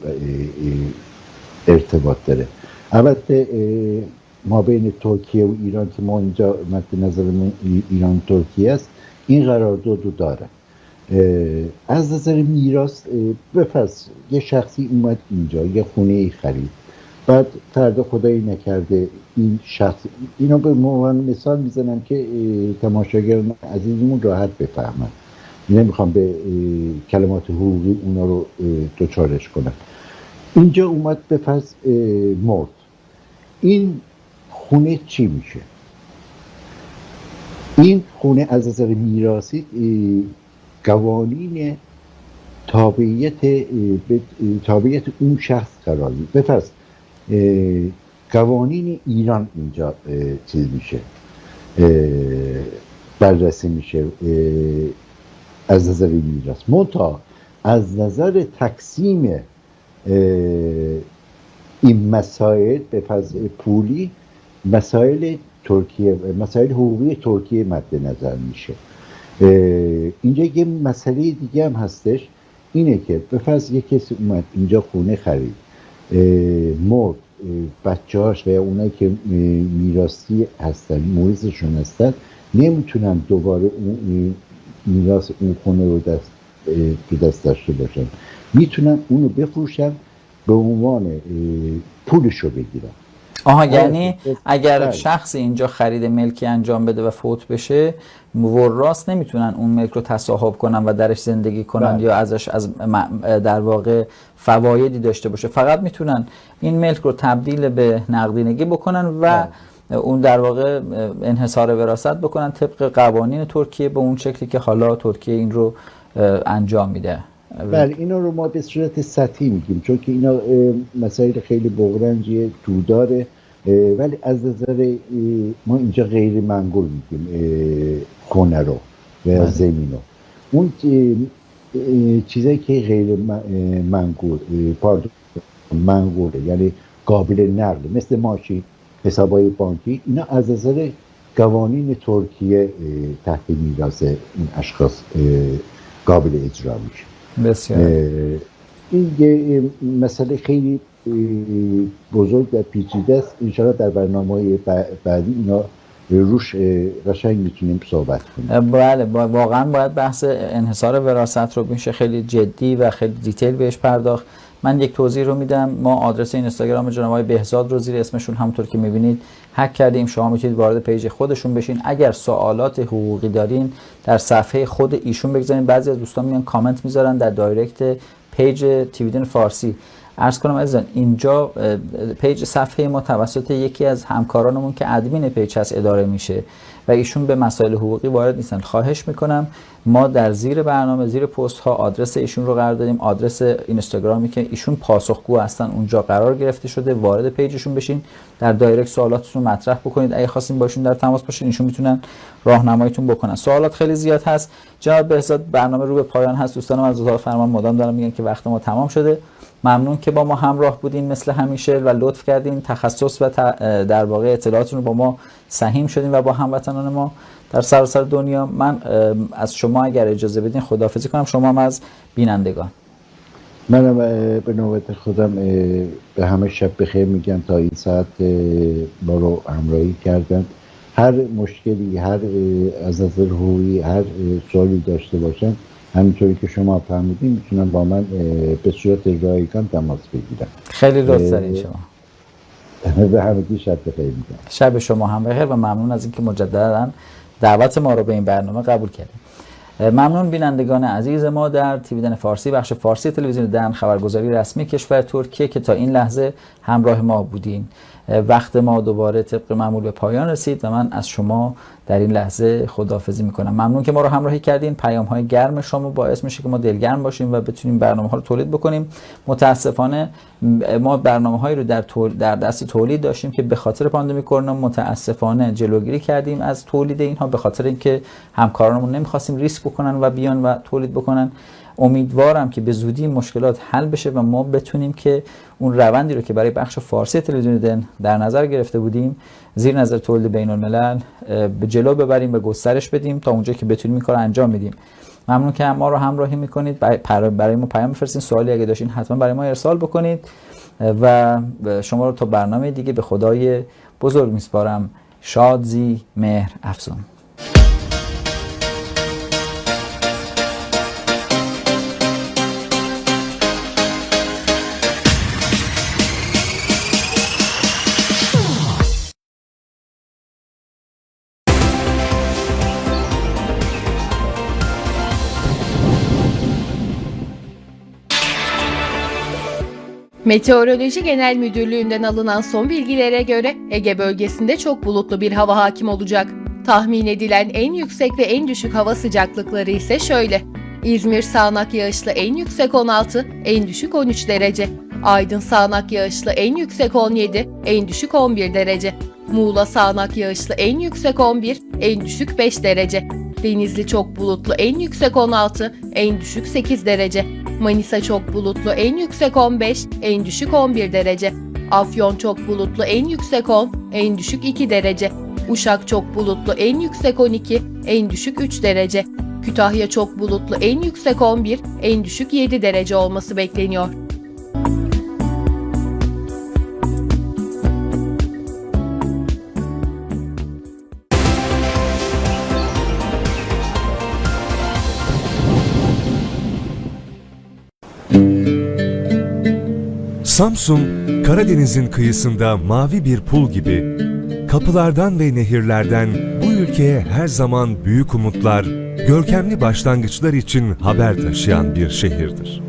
ارتباط داره. البته ما بین ترکیه و ایران که ما اینجا مد نظر ایران ترکیه است این قرارداد داره. از نظر میراث بفرض یه شخصی اومد اینجا یه خونه خرید، بعد فردا خدایی نکرده این شخص، اینو به عنوان مثال میزنم که تماشاگران عزیزمون راحت بفهمن. نمیخوام به کلمات حقوقی اونا رو دوچارش کنم. اینجا اومد به فرض مرد، این خونه چی میشه؟ این خونه از نظر میراثی قوانین تابعیت اون شخص قرار میگیره. به فرض قوانین ایران اینجا چیز میشه، بررسی میشه از نظر میراث. منتها از نظر تقسیم این مسائل به فرض پولی، مسائل ترکیه، مسائل حقوقی ترکیه مد نظر میشه. اینجا یه مسئله دیگه هم هستش، اینه که به فرض یک کسی اومد اینجا خونه خرید، مرد، بچه‌هاش و یا اونایی که میراثی هستن، موریثشون هستن، نمیتونن دوباره اون میراث اون خونه رو دست داشته باشن، میتونن اونو بفروشن به عنوان پولش رو بگیرن. آها، یعنی اگر شخصی اینجا خرید ملکی انجام بده و فوت بشه، وراث نمیتونن اون ملک رو تصاحب کنن و درش زندگی کنن یا ازش در واقع فوایدی داشته باشه، فقط میتونن این ملک رو تبدیل به نقدینگی بکنن و اون در واقع انحصار وراثت بکنن طبق قوانین ترکیه به اون شکلی که حالا ترکیه این رو انجام میده. بله، اینا رو ما به صورت سطحی میگیم، چون که اینا مسائل خیلی بغرنجیه، تو داره، ولی از نظر ما اینجا غیر منقول میگیم خونه رو و زمین رو. اون چیزایی که غیر منقوله، یعنی قابل نقل، مثل ماشین، حسابای بانکی، اینا از نظر قوانین ترکیه تحت میراث این اشخاص قابل اجرا میشه. بسیار. این یه مسئله خیلی بزرگ و پیچیده است. انشاءالله در برنامه‌های بعدی اینا روش قشنگ میتونیم صحبت کنیم. بله، واقعا باید بحث انحصار وراثت رو میشه خیلی جدی و خیلی دیتیل بهش پرداخت. من یک توضیح رو میدم. ما آدرس اینستاگرام جناب آقای بهزاد رو زیر اسمشون همونطور که میبینید هک کردیم. شما میتونید وارد پیج خودشون بشین. اگر سوالات حقوقی دارین در صفحه خود ایشون بگذارین. بعضی از دوستان میان کامنت میذارن در دایرکت پیج تیویدن فارسی. عرض کنم عزیزان، اینجا پیج صفحه ما توسط یکی از همکارانمون که ادمین پیج هست اداره میشه و ایشون به مسائل حقوقی وارد نیستن. خواهش میکنم، ما در زیر برنامه، زیر پست ها آدرس ایشون رو قرار دادیم، آدرس اینستاگرامی که ایشون پاسخگو هستن اونجا قرار گرفته شده. وارد پیجشون بشین، در دایرکت سوالاتتون رو مطرح بکنید. اگه خواستین باشون در تماس باشین، ایشون میتونن راهنماییتون بکنن. سوالات خیلی زیاد هست. جناب بهزاد، برنامه رو به پایان هست. دوستانم از اتاق فرمان مدام دارن میگن که وقت ما تمام شده. ممنون که با ما همراه بودین مثل همیشه و لطف کردین تخصص و در واقع اطلاعاتتون رو با ما سهیم شدین و با هموطنان ما در سراسر دنیا. من از شما اگر اجازه بدین خداحافظی کنم، شما هم از بینندگان. منم به نوبت خودم به همه شب بخیر میگم تا این ساعت ما رو همراهی کردن. هر مشکلی، هر از نظر حقوقی، هر سوالی داشته باشن، همینطوری که شما فهمیدین میتونن با من به صورت رایگان تماس بگیرن. خیلی لطف دارین شما. به همگی شب بخیر میگم. شب شما هم بخیر و ممنون از اینکه مجددا دعوت ما رو به این برنامه قبول کردید. ممنون بینندگان عزیز ما در تیویدن فارسی، بخش فارسی تلویزیون دن، خبرگزاری رسمی کشور ترکیه که تا این لحظه همراه ما بودین. وقت ما دوباره طبق معمول به پایان رسید و من از شما در این لحظه خداحافظی میکنم. ممنون که ما رو همراهی کردین. پیام های گرم شما باعث میشه که ما دلگرم باشیم و بتونیم برنامه ها رو تولید بکنیم. متاسفانه ما برنامه هایی رو در دست تولید داشتیم که به خاطر پاندمی کرونا متاسفانه جلوگیری کردیم از تولید اینها، به خاطر اینکه همکارانمون نمیخواستیم ریسک بکنن و بیان و تولید بکنن. امیدوارم که به زودی مشکلات حل بشه و ما بتونیم که اون روندی رو که برای بخش فارسی تلویزیون دن در نظر گرفته بودیم زیر نظر تولید بین الملل به جلو ببریم و گسترش بدیم تا اونجا که بتونیم این کار انجام میدیم. ممنون که ما رو همراهی میکنید. برای ما پیام بفرستین. سوالی اگه داشتین حتما برای ما ارسال بکنید و شما رو تا برنامه دیگه به خدای بزرگ میسپارم. شادزی مهر افزون. Meteoroloji Genel Müdürlüğü'nden alınan son bilgilere göre Ege bölgesinde çok bulutlu bir hava hakim olacak. Tahmin edilen en yüksek ve en düşük hava sıcaklıkları ise şöyle. İzmir sağanak yağışlı en yüksek 16, en düşük 13 derece. Aydın sağanak yağışlı en yüksek 17, en düşük 11 derece. Muğla sağanak yağışlı en yüksek 11, en düşük 5 derece. Denizli çok bulutlu en yüksek 16, en düşük 8 derece. Manisa çok bulutlu en yüksek 15, en düşük 11 derece. Afyon çok bulutlu en yüksek 10, en düşük 2 derece. Uşak çok bulutlu en yüksek 12, en düşük 3 derece. Kütahya çok bulutlu en yüksek 11, en düşük 7 derece olması bekleniyor. Samsun, Karadeniz'in kıyısında mavi bir pul gibi, kapılardan ve nehirlerden bu ülkeye her zaman büyük umutlar, görkemli başlangıçlar için haber taşıyan bir şehirdir.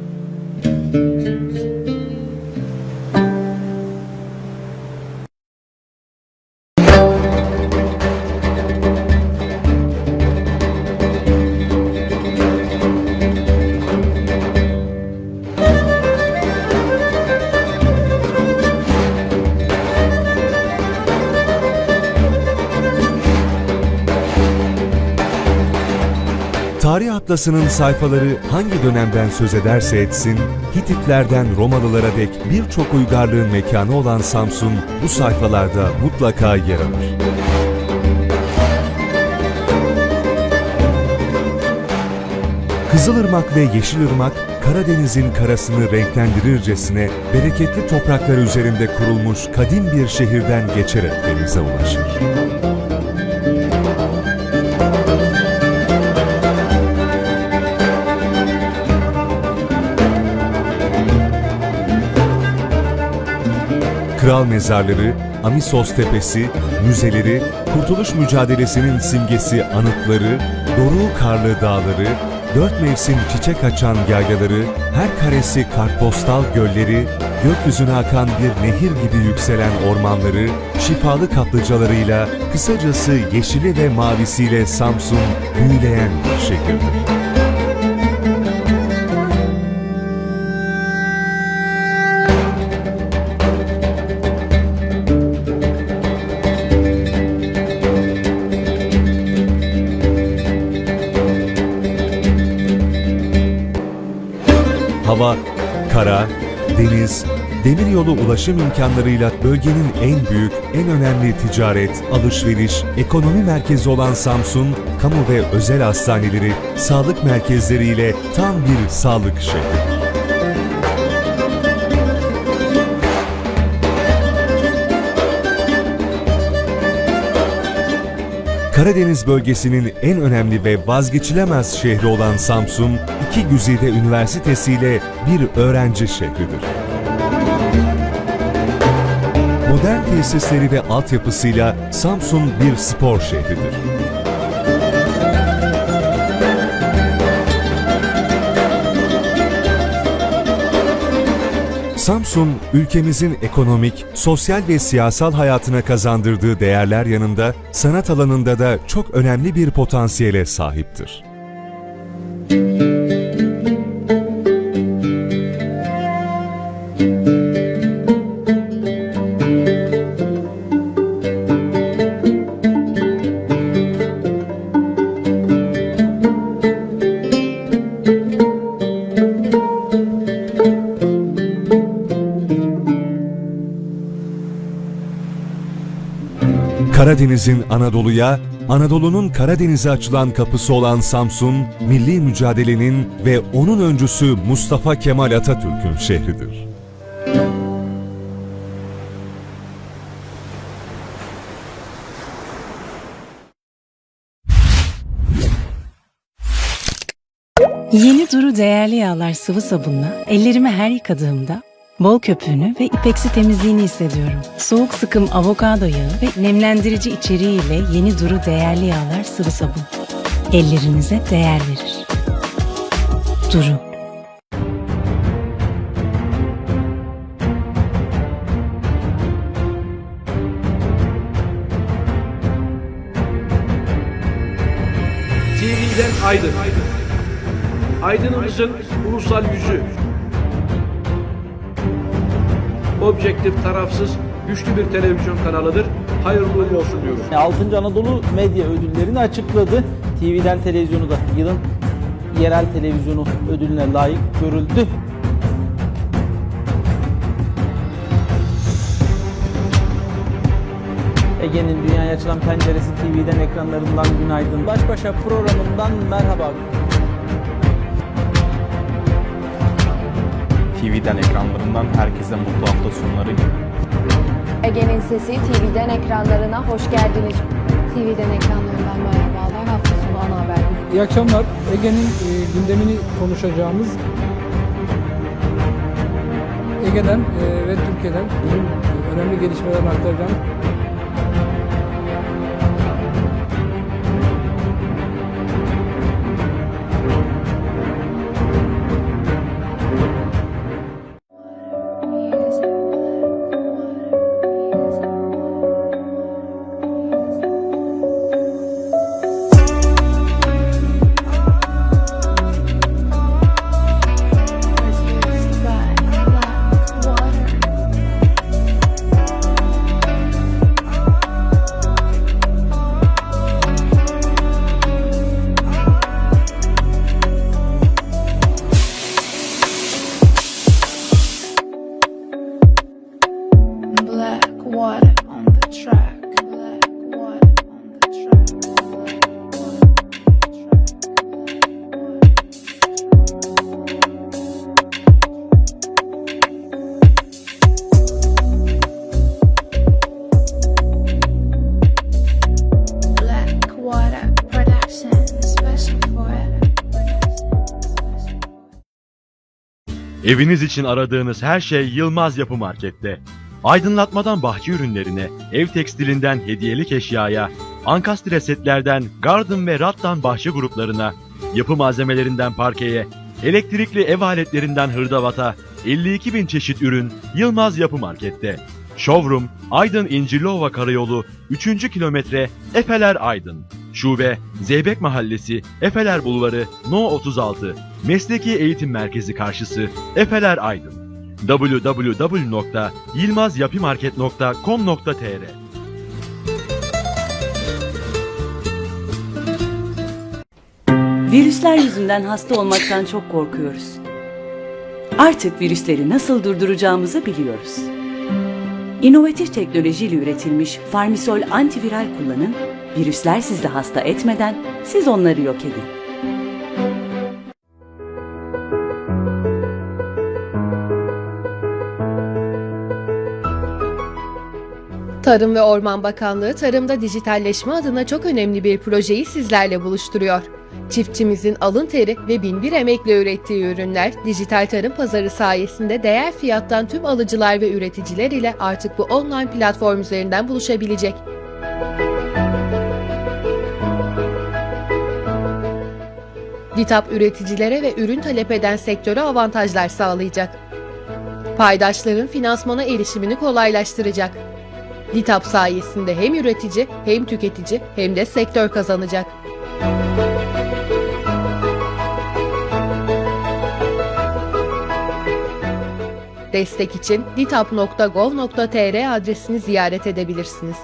Tarih atlasının sayfaları hangi dönemden söz ederse etsin, Hititlerden Romalılara dek birçok uygarlığın mekanı olan Samsun bu sayfalarda mutlaka yer alır. Kızılırmak ve Yeşilırmak, Karadeniz'in karasını renklendirircesine bereketli topraklar üzerinde kurulmuş kadim bir şehirden geçerek denize ulaşır. Kral mezarları, Amisos Tepesi, müzeleri, Kurtuluş mücadelesinin simgesi anıtları, Doruk'u karlı dağları, dört mevsim çiçek açan yaylaları, her karesi kartpostal gölleri, gökyüzüne akan bir nehir gibi yükselen ormanları, şifalı kaplıcalarıyla, kısacası yeşili ve mavisiyle Samsun büyüleyen bir şehirdir. Hava, kara, deniz, demiryolu ulaşım imkanlarıyla bölgenin en büyük, en önemli ticaret, alışveriş, ekonomi merkezi olan Samsun, kamu ve özel hastaneleri, sağlık merkezleriyle tam bir sağlık şehri. Karadeniz bölgesinin en önemli ve vazgeçilemez şehri olan Samsun, iki güzide üniversitesiyle bir öğrenci şehridir. Modern tesisleri ve altyapısıyla Samsun bir spor şehridir. Samsun, ülkemizin ekonomik, sosyal ve siyasal hayatına kazandırdığı değerler yanında sanat alanında da çok önemli bir potansiyele sahiptir. Karadeniz'in Anadolu'ya, Anadolu'nun Karadeniz'e açılan kapısı olan Samsun, milli mücadelenin ve onun öncüsü Mustafa Kemal Atatürk'ün şehridir. Yeni Duru Değerli Yağlar sıvı sabunla ellerimi her yıkadığımda bol köpüğünü ve ipeksi temizliğini hissediyorum. Soğuk sıkım avokado yağı ve nemlendirici içeriğiyle Yeni Duru Değerli Yağlar sıvı sabun. Ellerinize değer verir. Duru. Aydın. Aydın'ımızın ulusal yüzü. Objektif, tarafsız, güçlü bir televizyon kanalıdır. Hayırlı uğurlu olsun diyoruz. 6. Anadolu Medya Ödülleri'ni açıkladı. TV'den televizyonu da yılın yerel televizyonu ödülüne layık görüldü. Ege'nin dünyaya açılan penceresi TV'den ekranlarından günaydın. Baş başa programından merhaba. TV'den ekranlarından herkese mutlu hafta sonları. Ege'nin Sesi TV'den ekranlarına hoş geldiniz. TV'den ekranlarından merhabalar. Hafta sonu ana haber. İyi akşamlar. Ege'nin gündemini konuşacağımız Ege'den ve Türkiye'den bugün önemli gelişmeler aktaracağım. Eviniz için aradığınız her şey Yılmaz Yapı Market'te. Aydınlatmadan bahçe ürünlerine, ev tekstilinden hediyelik eşyaya, ankastre setlerden garden ve rattan bahçe gruplarına, yapı malzemelerinden parkeye, elektrikli ev aletlerinden hırdavata, 52.000 çeşit ürün Yılmaz Yapı Market'te. Showroom, Aydın İncirliova Karayolu, 3. kilometre, Efeler Aydın. Şube, Zeybek Mahallesi, Efeler Bulvarı, No 36, Mesleki Eğitim Merkezi karşısı, Efeler Aydın. www.yilmazyapımarket.com.tr Virüsler yüzünden hasta olmaktan çok korkuyoruz. Artık virüsleri nasıl durduracağımızı biliyoruz. İnovatif teknolojiyle üretilmiş Farmisol antiviral kullanın, virüsler sizi hasta etmeden siz onları yok edin. Tarım ve Orman Bakanlığı tarımda dijitalleşme adına çok önemli bir projeyi sizlerle buluşturuyor. Çiftçimizin alın teri ve binbir emekle ürettiği ürünler dijital tarım pazarı sayesinde değer fiyattan tüm alıcılar ve üreticiler ile artık bu online platform üzerinden buluşabilecek. DİTAP üreticilere ve ürün talep eden sektöre avantajlar sağlayacak. Paydaşların finansmana erişimini kolaylaştıracak. DİTAP sayesinde hem üretici, hem tüketici, hem de sektör kazanacak. Destek için ditap.gov.tr adresini ziyaret edebilirsiniz.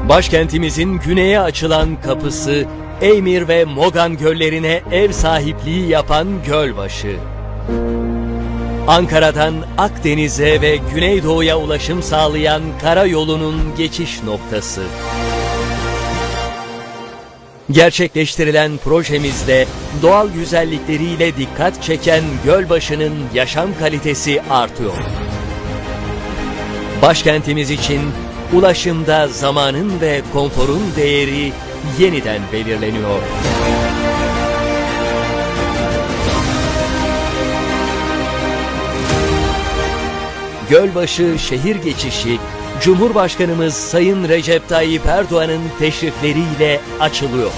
Başkentimizin güneye açılan kapısı, Eymir ve Mogan göllerine ev sahipliği yapan Gölbaşı. Ankara'dan Akdeniz'e ve Güneydoğu'ya ulaşım sağlayan karayolunun geçiş noktası. Gerçekleştirilen projemizde doğal güzellikleriyle dikkat çeken Gölbaşı'nın yaşam kalitesi artıyor. Başkentimiz için ulaşımda zamanın ve konforun değeri yeniden belirleniyor. Gölbaşı şehir geçişi, Cumhurbaşkanımız Sayın Recep Tayyip Erdoğan'ın teşrifleriyle açılıyor.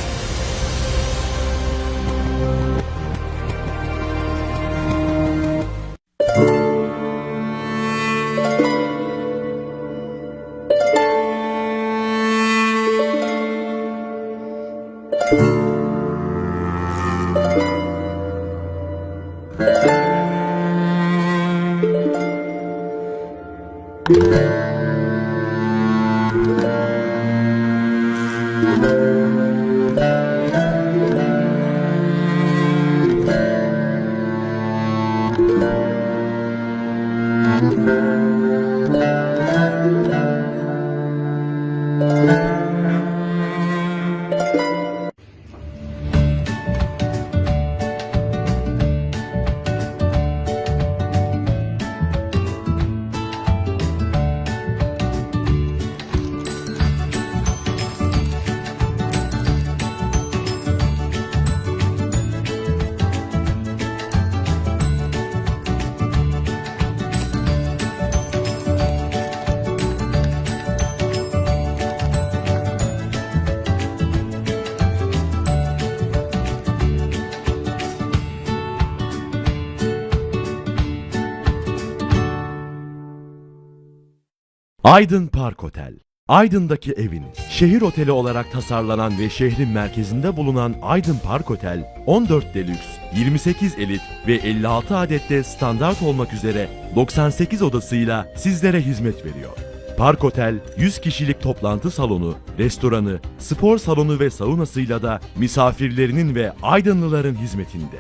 Aydın Park Otel. Aydın'daki eviniz. Şehir oteli olarak tasarlanan ve şehrin merkezinde bulunan Aydın Park Otel, 14 Deluxe, 28 Elit ve 56 adette standart olmak üzere 98 odasıyla sizlere hizmet veriyor. Park Otel, 100 kişilik toplantı salonu, restoranı, spor salonu ve saunasıyla da misafirlerinin ve Aydınlıların hizmetinde.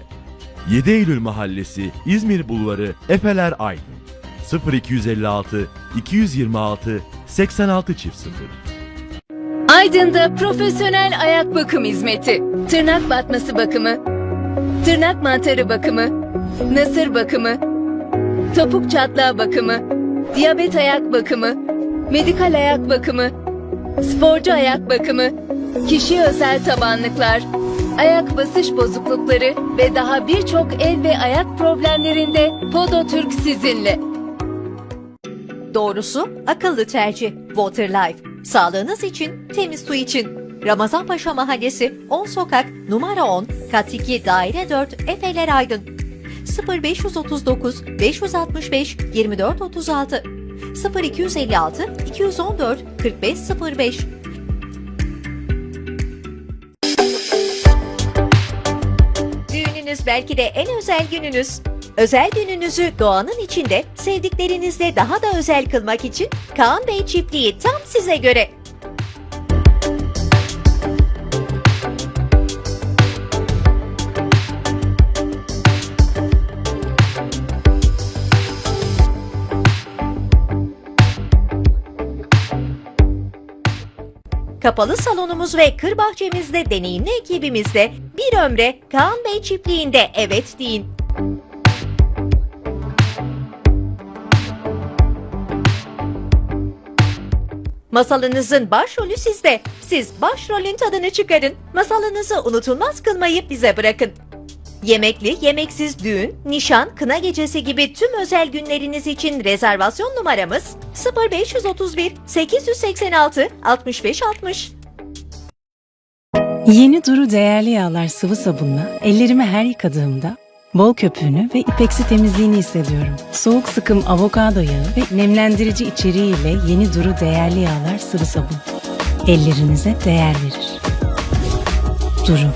7 Eylül Mahallesi, İzmir Bulvarı, Efeler Aydın. 0256 226 86 0. Aydın'da profesyonel ayak bakım hizmeti, tırnak batması bakımı, tırnak mantarı bakımı, nasır bakımı, topuk çatlağı bakımı, diyabet ayak bakımı, medikal ayak bakımı, sporcu ayak bakımı, kişiye özel tabanlıklar, ayak basış bozuklukları ve daha birçok el ve ayak problemlerinde Podotürk sizinle. Doğrusu akıllı tercih Waterlife. Sağlığınız için, temiz su için. Ramazanpaşa Mahallesi 10 Sokak numara 10 kat 2 daire 4 Efeler Aydın. 0539 565 24 36 0256 214 45 05. Düğününüz belki de en özel gününüz. Özel gününüzü doğanın içinde sevdiklerinizle daha da özel kılmak için Kaan Bey Çiftliği tam size göre. Kapalı salonumuz ve kır bahçemizde deneyimli ekibimizle bir ömre Kaan Bey Çiftliği'nde evet deyin. Masalınızın başrolü sizde. Siz başrolün tadını çıkarın. Masalınızı unutulmaz kılmayı bize bırakın. Yemekli, yemeksiz düğün, nişan, kına gecesi gibi tüm özel günleriniz için rezervasyon numaramız 0531 886 65 60. Yeni Duru Değerli Yağlar sıvı sabunla ellerimi her yıkadığımda bol köpüğünü ve ipeksi temizliğini hissediyorum. Soğuk sıkım avokado yağı ve nemlendirici içeriğiyle Yeni Duru Değerli Yağlar sıvı sabun. Ellerinize değer verir. Duru.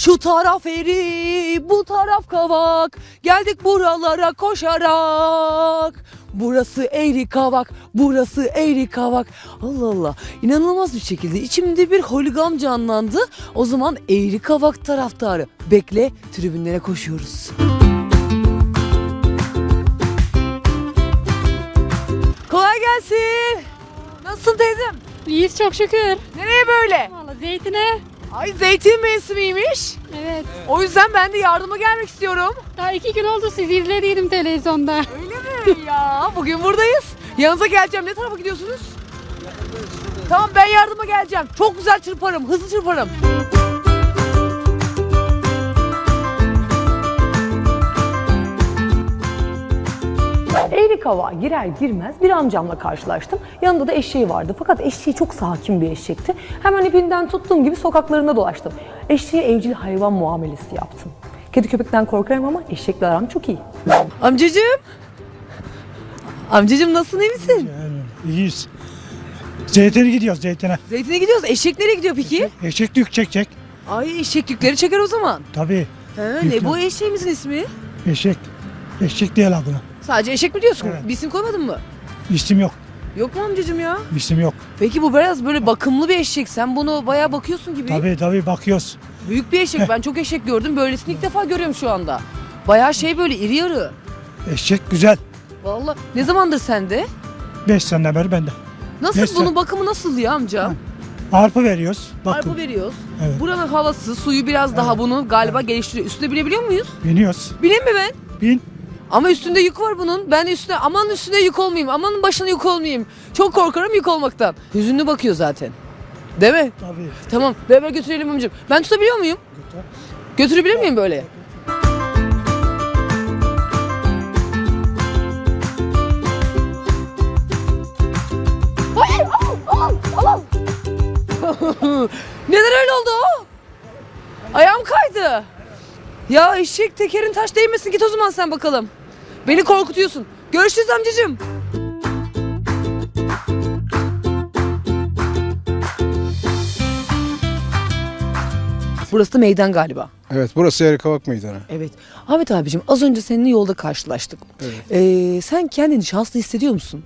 Şu taraf eri, bu taraf kavak, geldik buralara koşarak. Burası eğri kavak, burası eğri kavak. Allah Allah, inanılmaz bir şekilde içimde bir holigan canlandı. O zaman eğri kavak taraftarı. Bekle, tribünlere koşuyoruz. Kolay gelsin. Nasılsın teyzem? İyiyiz çok şükür. Nereye böyle? Vallahi zeytine. Ay zeytin mevsimiymiş. Evet. O yüzden ben de yardıma gelmek istiyorum. Daha 2 gün oldu sizi izlediydim televizyonda. Öyle mi ya? Bugün buradayız. Yanınıza geleceğim. Ne tarafa gidiyorsunuz? Tamam ben yardıma geleceğim. Çok güzel çırparım. Hızlı çırparım. Eğrikavak'a girer girmez bir amcamla karşılaştım. Yanında da eşeği vardı. Fakat eşeği çok sakin bir eşekti. Hemen ipinden tuttuğum gibi sokaklarında dolaştım. Eşeğe evcil hayvan muamelesi yaptım. Kedi köpekten korkarım ama eşekle aram çok iyi. Amcacığım. Amcacığım nasılsın, iyi misin? İyiyiz. Zeytin'e gidiyoruz, Zeytin'e. Zeytin'e gidiyoruz. Eşek nereye gidiyor peki? Eşek yük çekecek. Ay eşek yükleri çeker o zaman. Tabii. Ne bu eşeğimizin ismi? Eşek. Eşek değil adına. Sadece eşek mi diyorsun? Evet. Bir isim koymadın mı? İsim yok. Yok mu amcacığım ya? İsim yok. Peki bu biraz böyle bakımlı bir eşek. Sen bunu bayağı bakıyorsun gibi. Tabii bakıyoruz. Büyük bir eşek. Ben çok eşek gördüm. Böylesini ilk defa görüyorum şu anda. Bayağı böyle iri yarı. Eşek güzel. Vallahi. Ne zamandır sende? 5 seneden beri bende. Nasıl? Beş Bunun bakımı nasıl ya amca? Arpa veriyoruz. Bakın. Arpa veriyoruz. Evet. Buranın havası, suyu biraz daha bunu galiba geliştiriyor. Üstüne binebiliyor muyuz? Biniyoruz. Bineyim mi ben? Bin. Ama üstünde yük var bunun. Ben de üstüne yük olmayayım. Aman başına yük olmayayım. Çok korkarım yük olmaktan. Hüzünlü bakıyor zaten. Değil mi? Tabii. Tamam. Beraber götürelim amcam. Ben tutabiliyor muyum? Götürebilir miyim böyle? Hayır! Al! Neden öyle oldu o? Ayağım kaydı. Ya eşek tekerin taş değmesin, git o zaman sen bakalım. Beni korkutuyorsun. Görüşürüz amcacığım. Burası da meydan galiba. Evet, burası Eğrikavak Meydanı. Evet. Ahmet abicim, az önce seninle yolda karşılaştık. Evet. Sen kendini şanslı hissediyor musun?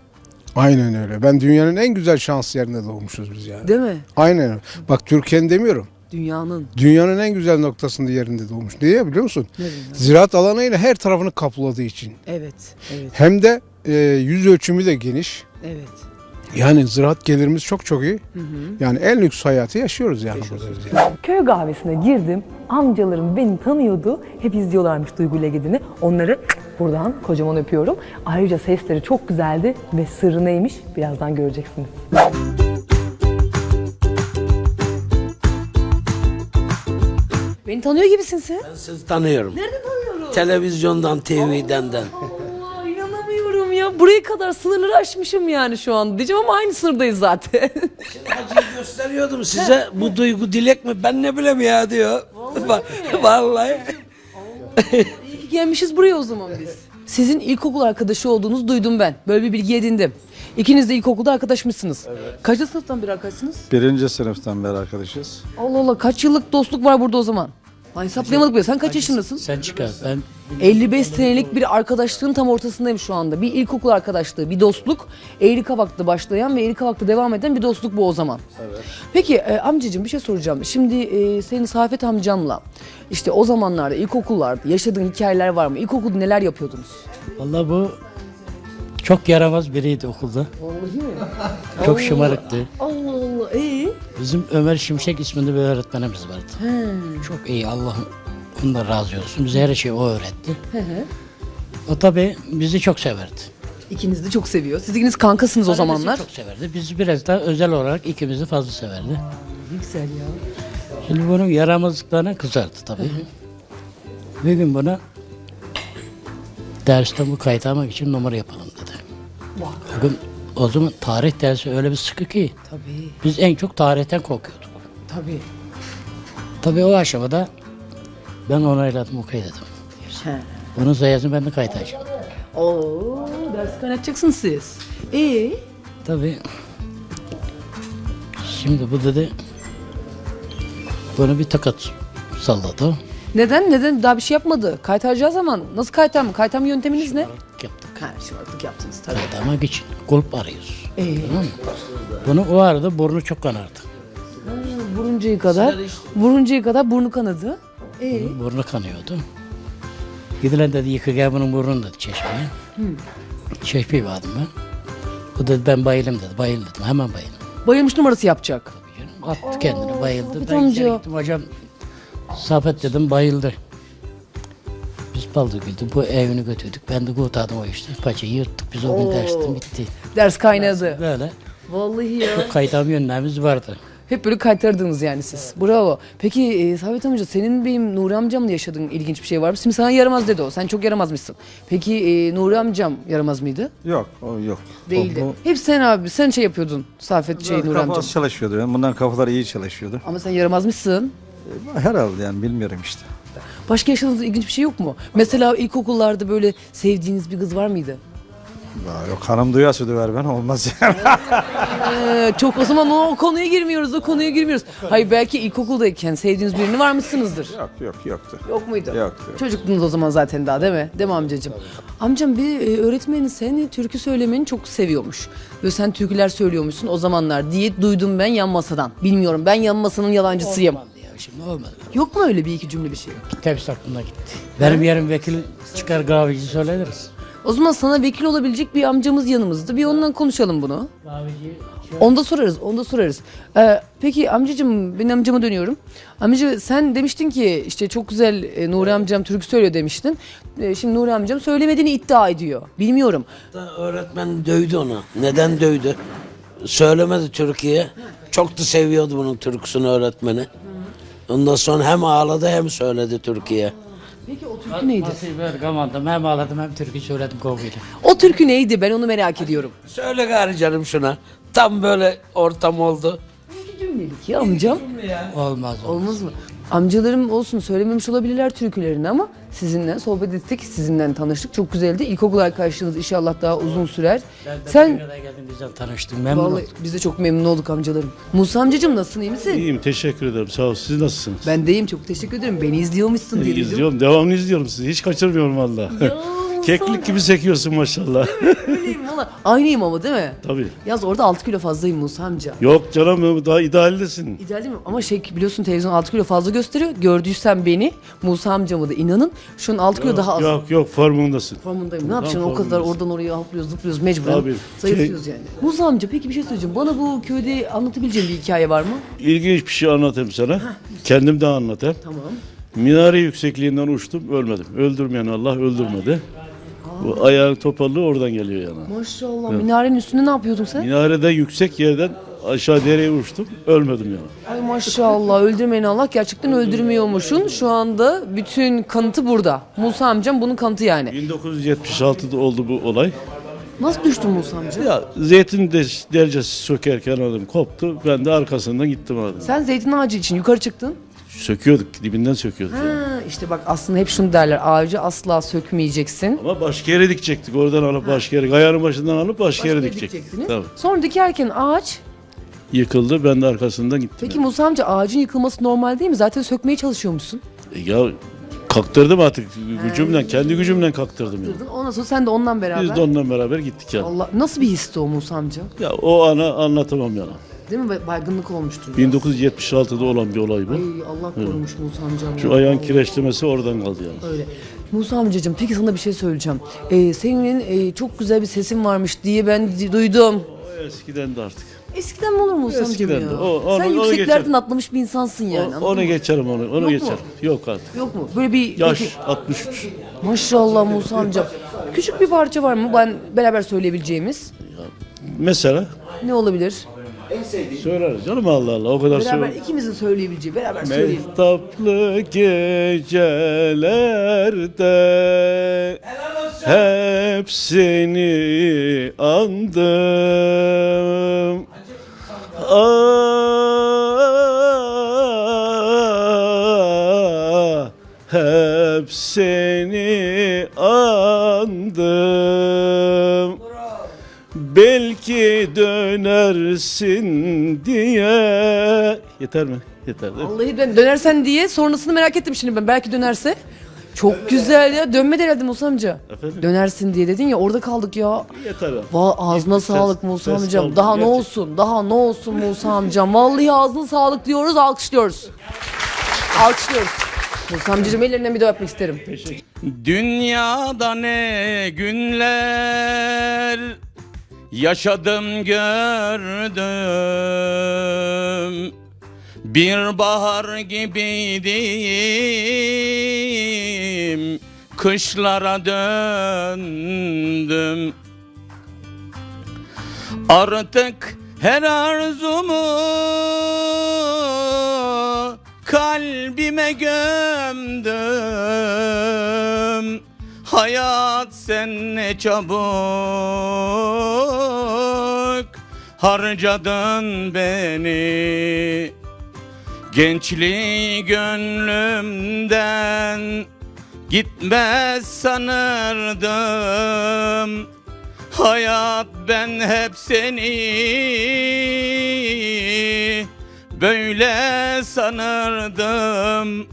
Aynen öyle. Ben dünyanın en güzel şans yerinde doğmuşuz biz ya. Değil mi? Aynen öyle. Bak Türkiye'nin demiyorum. Dünyanın en güzel noktasında yerinde doğmuş. Niye biliyor musun? Neden? Ziraat alanıyla her tarafını kapladığı için. Evet. Hem de yüz ölçümü de geniş. Evet. Yani ziraat gelirimiz çok iyi. Yani en lüks hayatı yaşıyoruz yani burada biz. Köy kahvesine girdim. Amcalarım beni tanıyordu. Hep izliyorlarmış Duygu ile Gidin'i. Onları buradan kocaman öpüyorum. Ayrıca sesleri çok güzeldi ve sırrı neymiş birazdan göreceksiniz. Beni tanıyor gibisin sen. Ben sizi tanıyorum. Nereden tanıyorum? Televizyondan, TV'den. Allah, inanamıyorum ya. Buraya kadar sınırları aşmışım yani şu an. Diyeceğim ama aynı sınırdayız zaten. Hacıyı gösteriyordum size. Bu Duygu Dilek mi? Ben ne bileyim ya diyor. Vallahi. İyi ki gelmişiz buraya o zaman biz. Sizin ilkokul arkadaşı olduğunuzu duydum ben. Böyle bir bilgi edindim. İkiniz de ilkokulda arkadaşmışsınız. Evet. Kaçıncı sınıftan beri arkadaşsınız? 1. sınıftan beri arkadaşız. Allah Allah, kaç yıllık dostluk var burada o zaman? Ay hesaplayamadık bile. Sen kaç yaşındasın? Sen çıkar. Ben 55 senelik bir arkadaşlığın tam ortasındayım şu anda. Bir ilkokul arkadaşlığı, bir dostluk. Eğrikavak'ta başlayan ve Eğrikavak'ta devam eden bir dostluk bu o zaman. Evet. Peki amcacığım bir şey soracağım. Şimdi senin Safet amcanla işte o zamanlarda ilkokullarda yaşadığın hikayeler var mı? İlkokulda neler yapıyordunuz? vallahi bu çok yaramaz biriydi okulda. Vallahi mi? Çok şımarıktı. Allah Allah. Bizim Ömer Şimşek isminde bir öğretmenimiz vardı. He. Çok iyi, Allah ondan razı olsun. Bize her şeyi o öğretti. Hı hı. O tabii bizi çok severdi. İkiniz de çok seviyor. Siz ikiniz kankasınız o zamanlar. Bizi çok severdi. Biz biraz daha özel olarak ikimizi fazla severdi. Ne güzel ya. Şimdi bunun yaramazlıklarına kızardı tabii. Bir gün buna dersten bu kaytarmak için numara yapalım dedi. Bugün o zaman tarih dersi öyle bir sıkı ki Tabii. biz en çok tarihten korkuyorduk. Tabii. Tabii o aşamada ben onayladım, okey dedim. He. Bunun sayesinde ben de kaytaracağım. Oo, ders kaynatacaksınız siz. Tabii. Şimdi bu dedi bana bir takat salladı. Neden? Daha bir şey yapmadı. Kaytaracağı zaman nasıl kaytarma? Kaytarma yönteminiz ne? Yaptık. Şımarıklık yaptınız tabii. Kaytarmak için kulüp arıyoruz. Tamam mı? Bunu o arada burnu çok kanardı. Vuruncaya kadar burnu kanadı. Burnu kanıyordu. Gidilen dedi yıka gel bunun burnunu dedi çeşmeye. Çeşmeyi vardım ben. O dedi ben bayılım dedi. Bayıl dedim. Hemen bayıldım. Bayılmış numarası yapacak. Attı kendini, bayıldı. Safet Ben amca. içeri gittim, hocam Safet dedim, bayıldı. Biz Baldıgül'de bu evini götürdük. Ben de kurtardım o işte. Paçayı yırttık. Biz o gün dersten bitti. Ders kaynadı. Böyle. Vallahi ya. Kaytam yönlerimiz vardı. Hep böyle kaytardınız yani siz. Bravo. Peki Sabit amca senin benim Nuri amcamla yaşadığın ilginç bir şey var mı? Şimdi sana yaramaz dedi o. Sen çok yaramazmışsın. Peki Nuri amcam yaramaz mıydı? Yok, o yok. Değildi. O, Hep sen abi. Sen şey yapıyordun. Safet Nuri amcam. kafası çalışıyordu. Yani bundan kafaları iyi çalışıyordu. Ama sen yaramazmışsın. Herhalde yani bilmiyorum işte. Başka yaşadığınız ilginç bir şey yok mu? Mesela ilkokullarda böyle sevdiğiniz bir kız var mıydı? Yok hanım duyarsa döver ben olmaz yani. Çok o zaman o konuya girmiyoruz. Hayır belki ilkokuldayken sevdiğiniz birini varmışsınızdır. Yoktu. Yok muydu? Yoktu. Çocuktunuz o zaman zaten daha değil mi? Değil mi amcacığım? Amcam bir öğretmenin seni türkü söylemeni çok seviyormuş. Ve sen türküler söylüyormuşsun o zamanlar diye duydum ben yan masadan. Bilmiyorum ben yan masanın yalancısıyım. Olmadı ya şimdi olmadı. Yok mu öyle bir iki cümle bir şey? Gitti hepsi aklımda gitti. Benim yerim vekil çıkar kahveci söyleriz. O zaman sana vekil olabilecek bir amcamız yanımızda. Bir ondan konuşalım bunu. Kahveci Onda sorarız. Peki amcacığım, ben amcama dönüyorum. Amca sen demiştin ki işte çok güzel Nuri amcam türkü söylüyor demiştin. Şimdi Nuri amcam söylemediğini iddia ediyor. Bilmiyorum. Öğretmen dövdü onu. Neden dövdü? Söylemedi Türkiye. Çok da seviyordu bunun türküsünü öğretmeni. Ondan sonra hem ağladı hem söyledi Türkiye. Peki o türkü neydi? Nasıl kamandım hem ağladım hem türkü söyledim kovuyla. O türkü neydi? Ben onu merak ediyorum. Söyle gari canım şuna. Tam böyle ortam oldu. Cümlelik ya amcam. Olmaz mı? Amcalarım olsun söylememiş olabilirler türkülerini ama sizinle sohbet ettik, sizinle tanıştık. Çok güzeldi. İlkokul arkadaşlığınız inşallah daha uzun sürer. Sen geldim bizden tanıştım. Memnun Vallahi oldum. biz de çok memnun olduk amcalarım. Musa amcacığım nasılsın, iyi misin? İyiyim, teşekkür ederim. Sağ ol. Siz nasılsınız? Ben de iyiyim, çok teşekkür ederim. Beni izliyormuşsun diye. İzliyorum, devamlı izliyorum sizi. Hiç kaçırmıyorum valla. Keklik gibi sekiyorsun maşallah. Öyleyim valla. Aynıyım ama değil mi? Tabii. Yaz orada 6 kilo fazlayım Musa amca. Yok canım, daha idealdesin. İdeal değil mi? Ama biliyorsun televizyon 6 kilo fazla gösteriyor. Gördüysen beni, Musa amcamı da inanın. Şu an 6 kilo daha az. Yok, formundasın. Formundayım. Ne yapacaksın? O formundasın. kadar oradan oraya atlıyoruz, zıplıyoruz mecburen. Tabii. Zayıflıyoruz yani. Musa amca peki bir şey söyleyeceğim. Bana bu köyde anlatabileceğin bir hikaye var mı? İlginç bir şey anlatayım sana. Kendim de anlatayım. Tamam. Minare yüksekliğinden uçtum, ölmedim. Öldürmeyen Allah öldürmedi. Bu ayağın topallığı oradan geliyor yani. Maşallah. Evet. Minarenin üstünde ne yapıyordun sen? Minareden yüksek yerden aşağı dereye uçtum, ölmedim yani. Ay maşallah, öldürmeyin Allah, gerçekten öldürmüyormuşsun. Şu anda bütün kanıtı burada. Musa amcam bunun kanıtı yani. 1976'da oldu bu olay. Nasıl düştün Musa amca? Ya zeytin dercesi sökerken adam koptu. Ben de arkasından gittim adam. Sen zeytin ağacı için yukarı çıktın. Söküyorduk, dibinden söküyorduk. Yani. İşte bak aslında hep şunu derler, ağacı asla sökmeyeceksin. Ama başka yere dikecektik. Oradan alıp başka yere, kayanın başından alıp başka yere dikecektik. Tabii. Sonra dikerken ağaç. Yıkıldı, ben de arkasından gittim. Peki Musa amca ağacın yıkılması normal değil mi? Zaten sökmeye çalışıyormuşsun. Ya kalktırdım artık gücümden, kendi gücümden kalktırdım yani. Ondan sonra sen de ondan beraber. Biz de onunla beraber gittik yani. Allah, nasıl bir histi o Musa amca? Ya o ana anlatamam yani. Değil mi? Baygınlık olmuştur. 1976'da olan bir olay bu. Ay Allah korumuş Musa amcam. Şu ayağın kireçlemesi oradan kaldı yani. Öyle. Musa amcacığım peki sana bir şey söyleyeceğim. Senin çok güzel bir sesin varmış diye ben duydum. O eskiden de artık. Eskiden mi olur Musa amcam Eskiden ya? de. Onu Sen yükseklerden atlamış bir insansın yani. anladın Onu mı? geçerim onu. Onu Yok geçerim. mu? Yok artık. Yok mu? Böyle bir Yaş peki- 63. Maşallah Musa amcam. Küçük bir parça var mı beraber söyleyebileceğimiz? Mesela Ne olabilir? söyleriz canım Allah Allah. O kadar Beraber söyle. ikimizin söyleyebileceği beraber söyleyelim. Mehtaplı gecelerde hep seni andım. Hep seni andım. Belki dönersin diye. Yeter mi? Yeter değil mi? Vallahi ben dönersen diye sonrasını merak ettim şimdi ben. Belki dönerse. Çok güzel ya. Dönmedi herhalde Musa amca. Efendim? Dönersin diye dedin ya orada kaldık ya. Yeter abi. Ağzına Ses- sağlık Musa ses amcam. kaldı, Daha ne gerçekten. olsun? Daha ne olsun Musa amcam? Vallahi ağzına sağlık diyoruz, alkışlıyoruz. Alkışlıyoruz. Musa amcacığım ellerinden bir de öpmek isterim. Dünyada ne günler yaşadım gördüm. Bir bahar gibiydim, kışlara döndüm. Artık her arzumu kalbime gömdüm. Hayat sen ne çabuk harcadın beni. Gençliği gönlümden gitmez sanırdım. Hayat ben hep seni böyle sanırdım. Hı.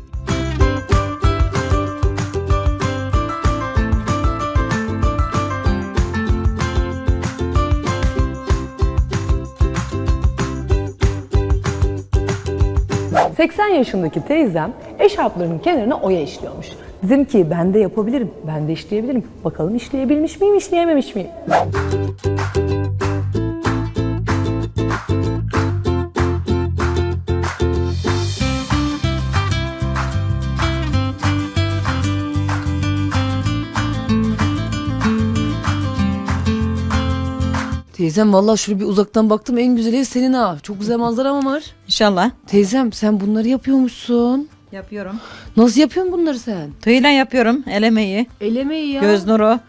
80 yaşındaki teyzem eşarplarının kenarına oya işliyormuş. Dedim ki ben de yapabilirim, ben de işleyebilirim. Bakalım işleyebilmiş miyim, işleyememiş miyim? Teyzem vallahi şöyle bir uzaktan baktım, en güzel ev senin ha. Çok güzel manzara var. İnşallah. Teyzem sen bunları yapıyormuşsun. Yapıyorum. Nasıl yapıyorsun bunları sen? Tığıyla yapıyorum. El emeği. El emeği ya. Göz nuru.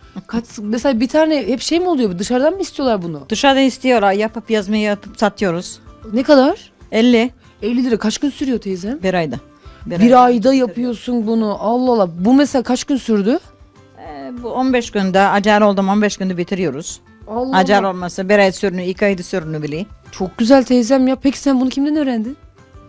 Mesela bir tane hep şey mi oluyor? Dışarıdan mı istiyorlar bunu? Dışarıda istiyorlar. Yapıp yazmayı yapıp satıyoruz. Ne kadar? 50. 50 lira. Kaç gün sürüyor teyzem? Bir ayda. Bir ayda yapıyorsun bunu. Allah Allah. Bu mesela kaç gün sürdü? Bu 15 günde acar oldum, 15 günde bitiriyoruz. Allah Acar Allah. olmasa bir ay sürünü, 2 ayda sürünü bile. Çok güzel teyzem ya. Peki sen bunu kimden öğrendin?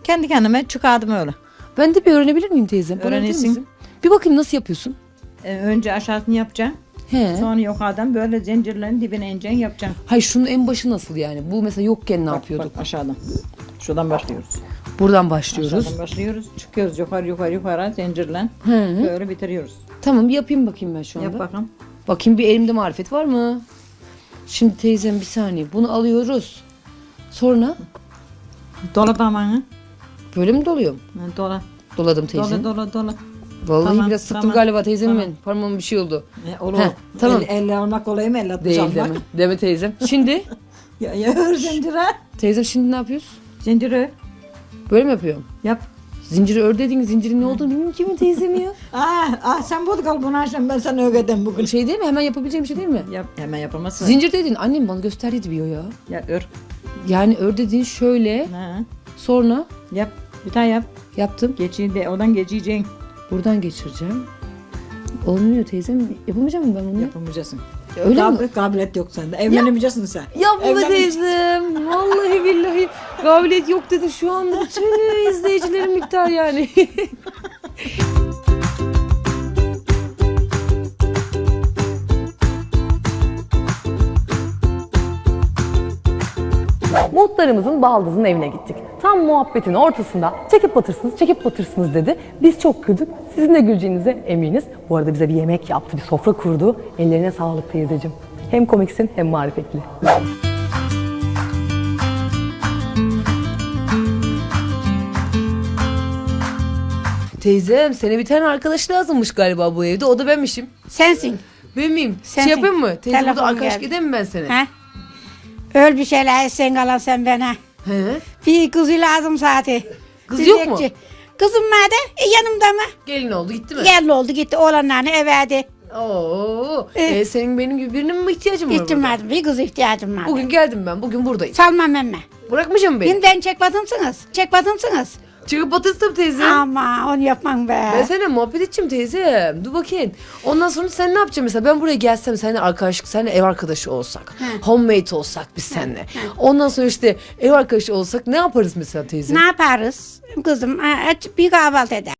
Kendi kendime çıkardım öyle. Ben de bir öğrenebilir miyim teyzem? Bana öğretir Öğrenirsin. misin? Bir bakayım nasıl yapıyorsun? Önce aşağısını yapacağım. He. Sonra yukarıdan böyle zincirlerin dibine ineceksin, yapacağım. Hayır şunun en başı nasıl yani? Bu mesela yokken ne yapıyorduk? Bak aşağıdan. Şuradan başlıyoruz. Buradan başlıyoruz. Aşağıdan başlıyoruz. Çıkıyoruz yukarı zincirle. Hı. Böyle bitiriyoruz. Tamam bir yapayım bakayım ben şu anda. Yap bakalım. Bakayım bir elimde marifet var mı? Şimdi teyzem bir saniye. Bunu alıyoruz. Sonra? Dola parmağını. Böyle mi doluyorum? Dola. Doladım teyzem. Dola. Vallahi Tamam, biraz sıktım tamam, galiba teyzemin. tamam. Parmağıma bir şey oldu. Olur. Heh, tamam. Elle almak kolay mı? Elle Değil almak. deme. Deme teyzem. Şimdi? Ya zincire. Teyzem şimdi ne yapıyoruz? Zinciri. Böyle mi yapıyorum? Yap. Zinciri ör dedin, zincirin ne olduğunu bilmiyorum ki mi teyzem ya? Sen bulduk al bunu akşam ben sana öğreteceğim bugün. Şey değil mi? Hemen yapabileceğim bir şey değil mi? Yap, hemen yapamazsın. Zincir dedin. Annem bana gösterdi diyor ya. Ya ör. Yani ör dediğin şöyle. Ha. Sonra? Yap. Bir tane yap. Yaptım. Oradan geçeceksin. Buradan geçireceğim. Olmuyor teyzem. Yapamayacak mıyım ben bunu? Yapamayacaksın. Öyle mi? Kabiliyet yok sende. Evlenemeyeceksin sen. Yapma teyzem. Vallahi billahi kabiliyet yok dedin. Şu anda bütün izleyicilerim iptal yani. Muhtarımızın baldızın evine gittik. Tam muhabbetin ortasında çekip batırsınız dedi. Biz çok güldük. Sizin de güleceğinize eminiz. Bu arada bize bir yemek yaptı, bir sofra kurdu. Ellerine sağlık teyzeciğim. Hem komiksin hem marifetli. Teyzem sana bir tane arkadaş lazımmış galiba bu evde. O da benmişim. Sensin. Ben miyim? Sensin. Şey yapayım mı? Teyze burada Telefon arkadaş geldi. edeyim mi ben sana? He? Öl bir şeyler sen kalan sen bana. He? Bir kızı lazım zaten. Kız yok mu? Kızım nerede? Yanımda mı? Gelin oldu gitti mi? Gelin oldu gitti. Oğlanlarını everdi. Oo. Senin benim gibi birinin mi ihtiyacın var İhtiyacım burada? vardı. Bir kız ihtiyacım vardı. Bugün geldim ben. Bugün buradayım. Salmam emme. Bırakmayacağım beni. Ben çekmadımsınız. Çekmadımsınız. Çıkıp batırsın teyze. Ama onu yapmam be. Ben seninle muhabbet edeceğim teyzem. Dur bakayım. Ondan sonra sen ne yapacaksın mesela? Ben buraya gelsem seninle arkadaşlık, seninle ev arkadaşı olsak. Homemade olsak biz seninle. Ondan sonra işte ev arkadaşı olsak ne yaparız mesela teyze? Ne yaparız? Kızım bir kahvaltı eder.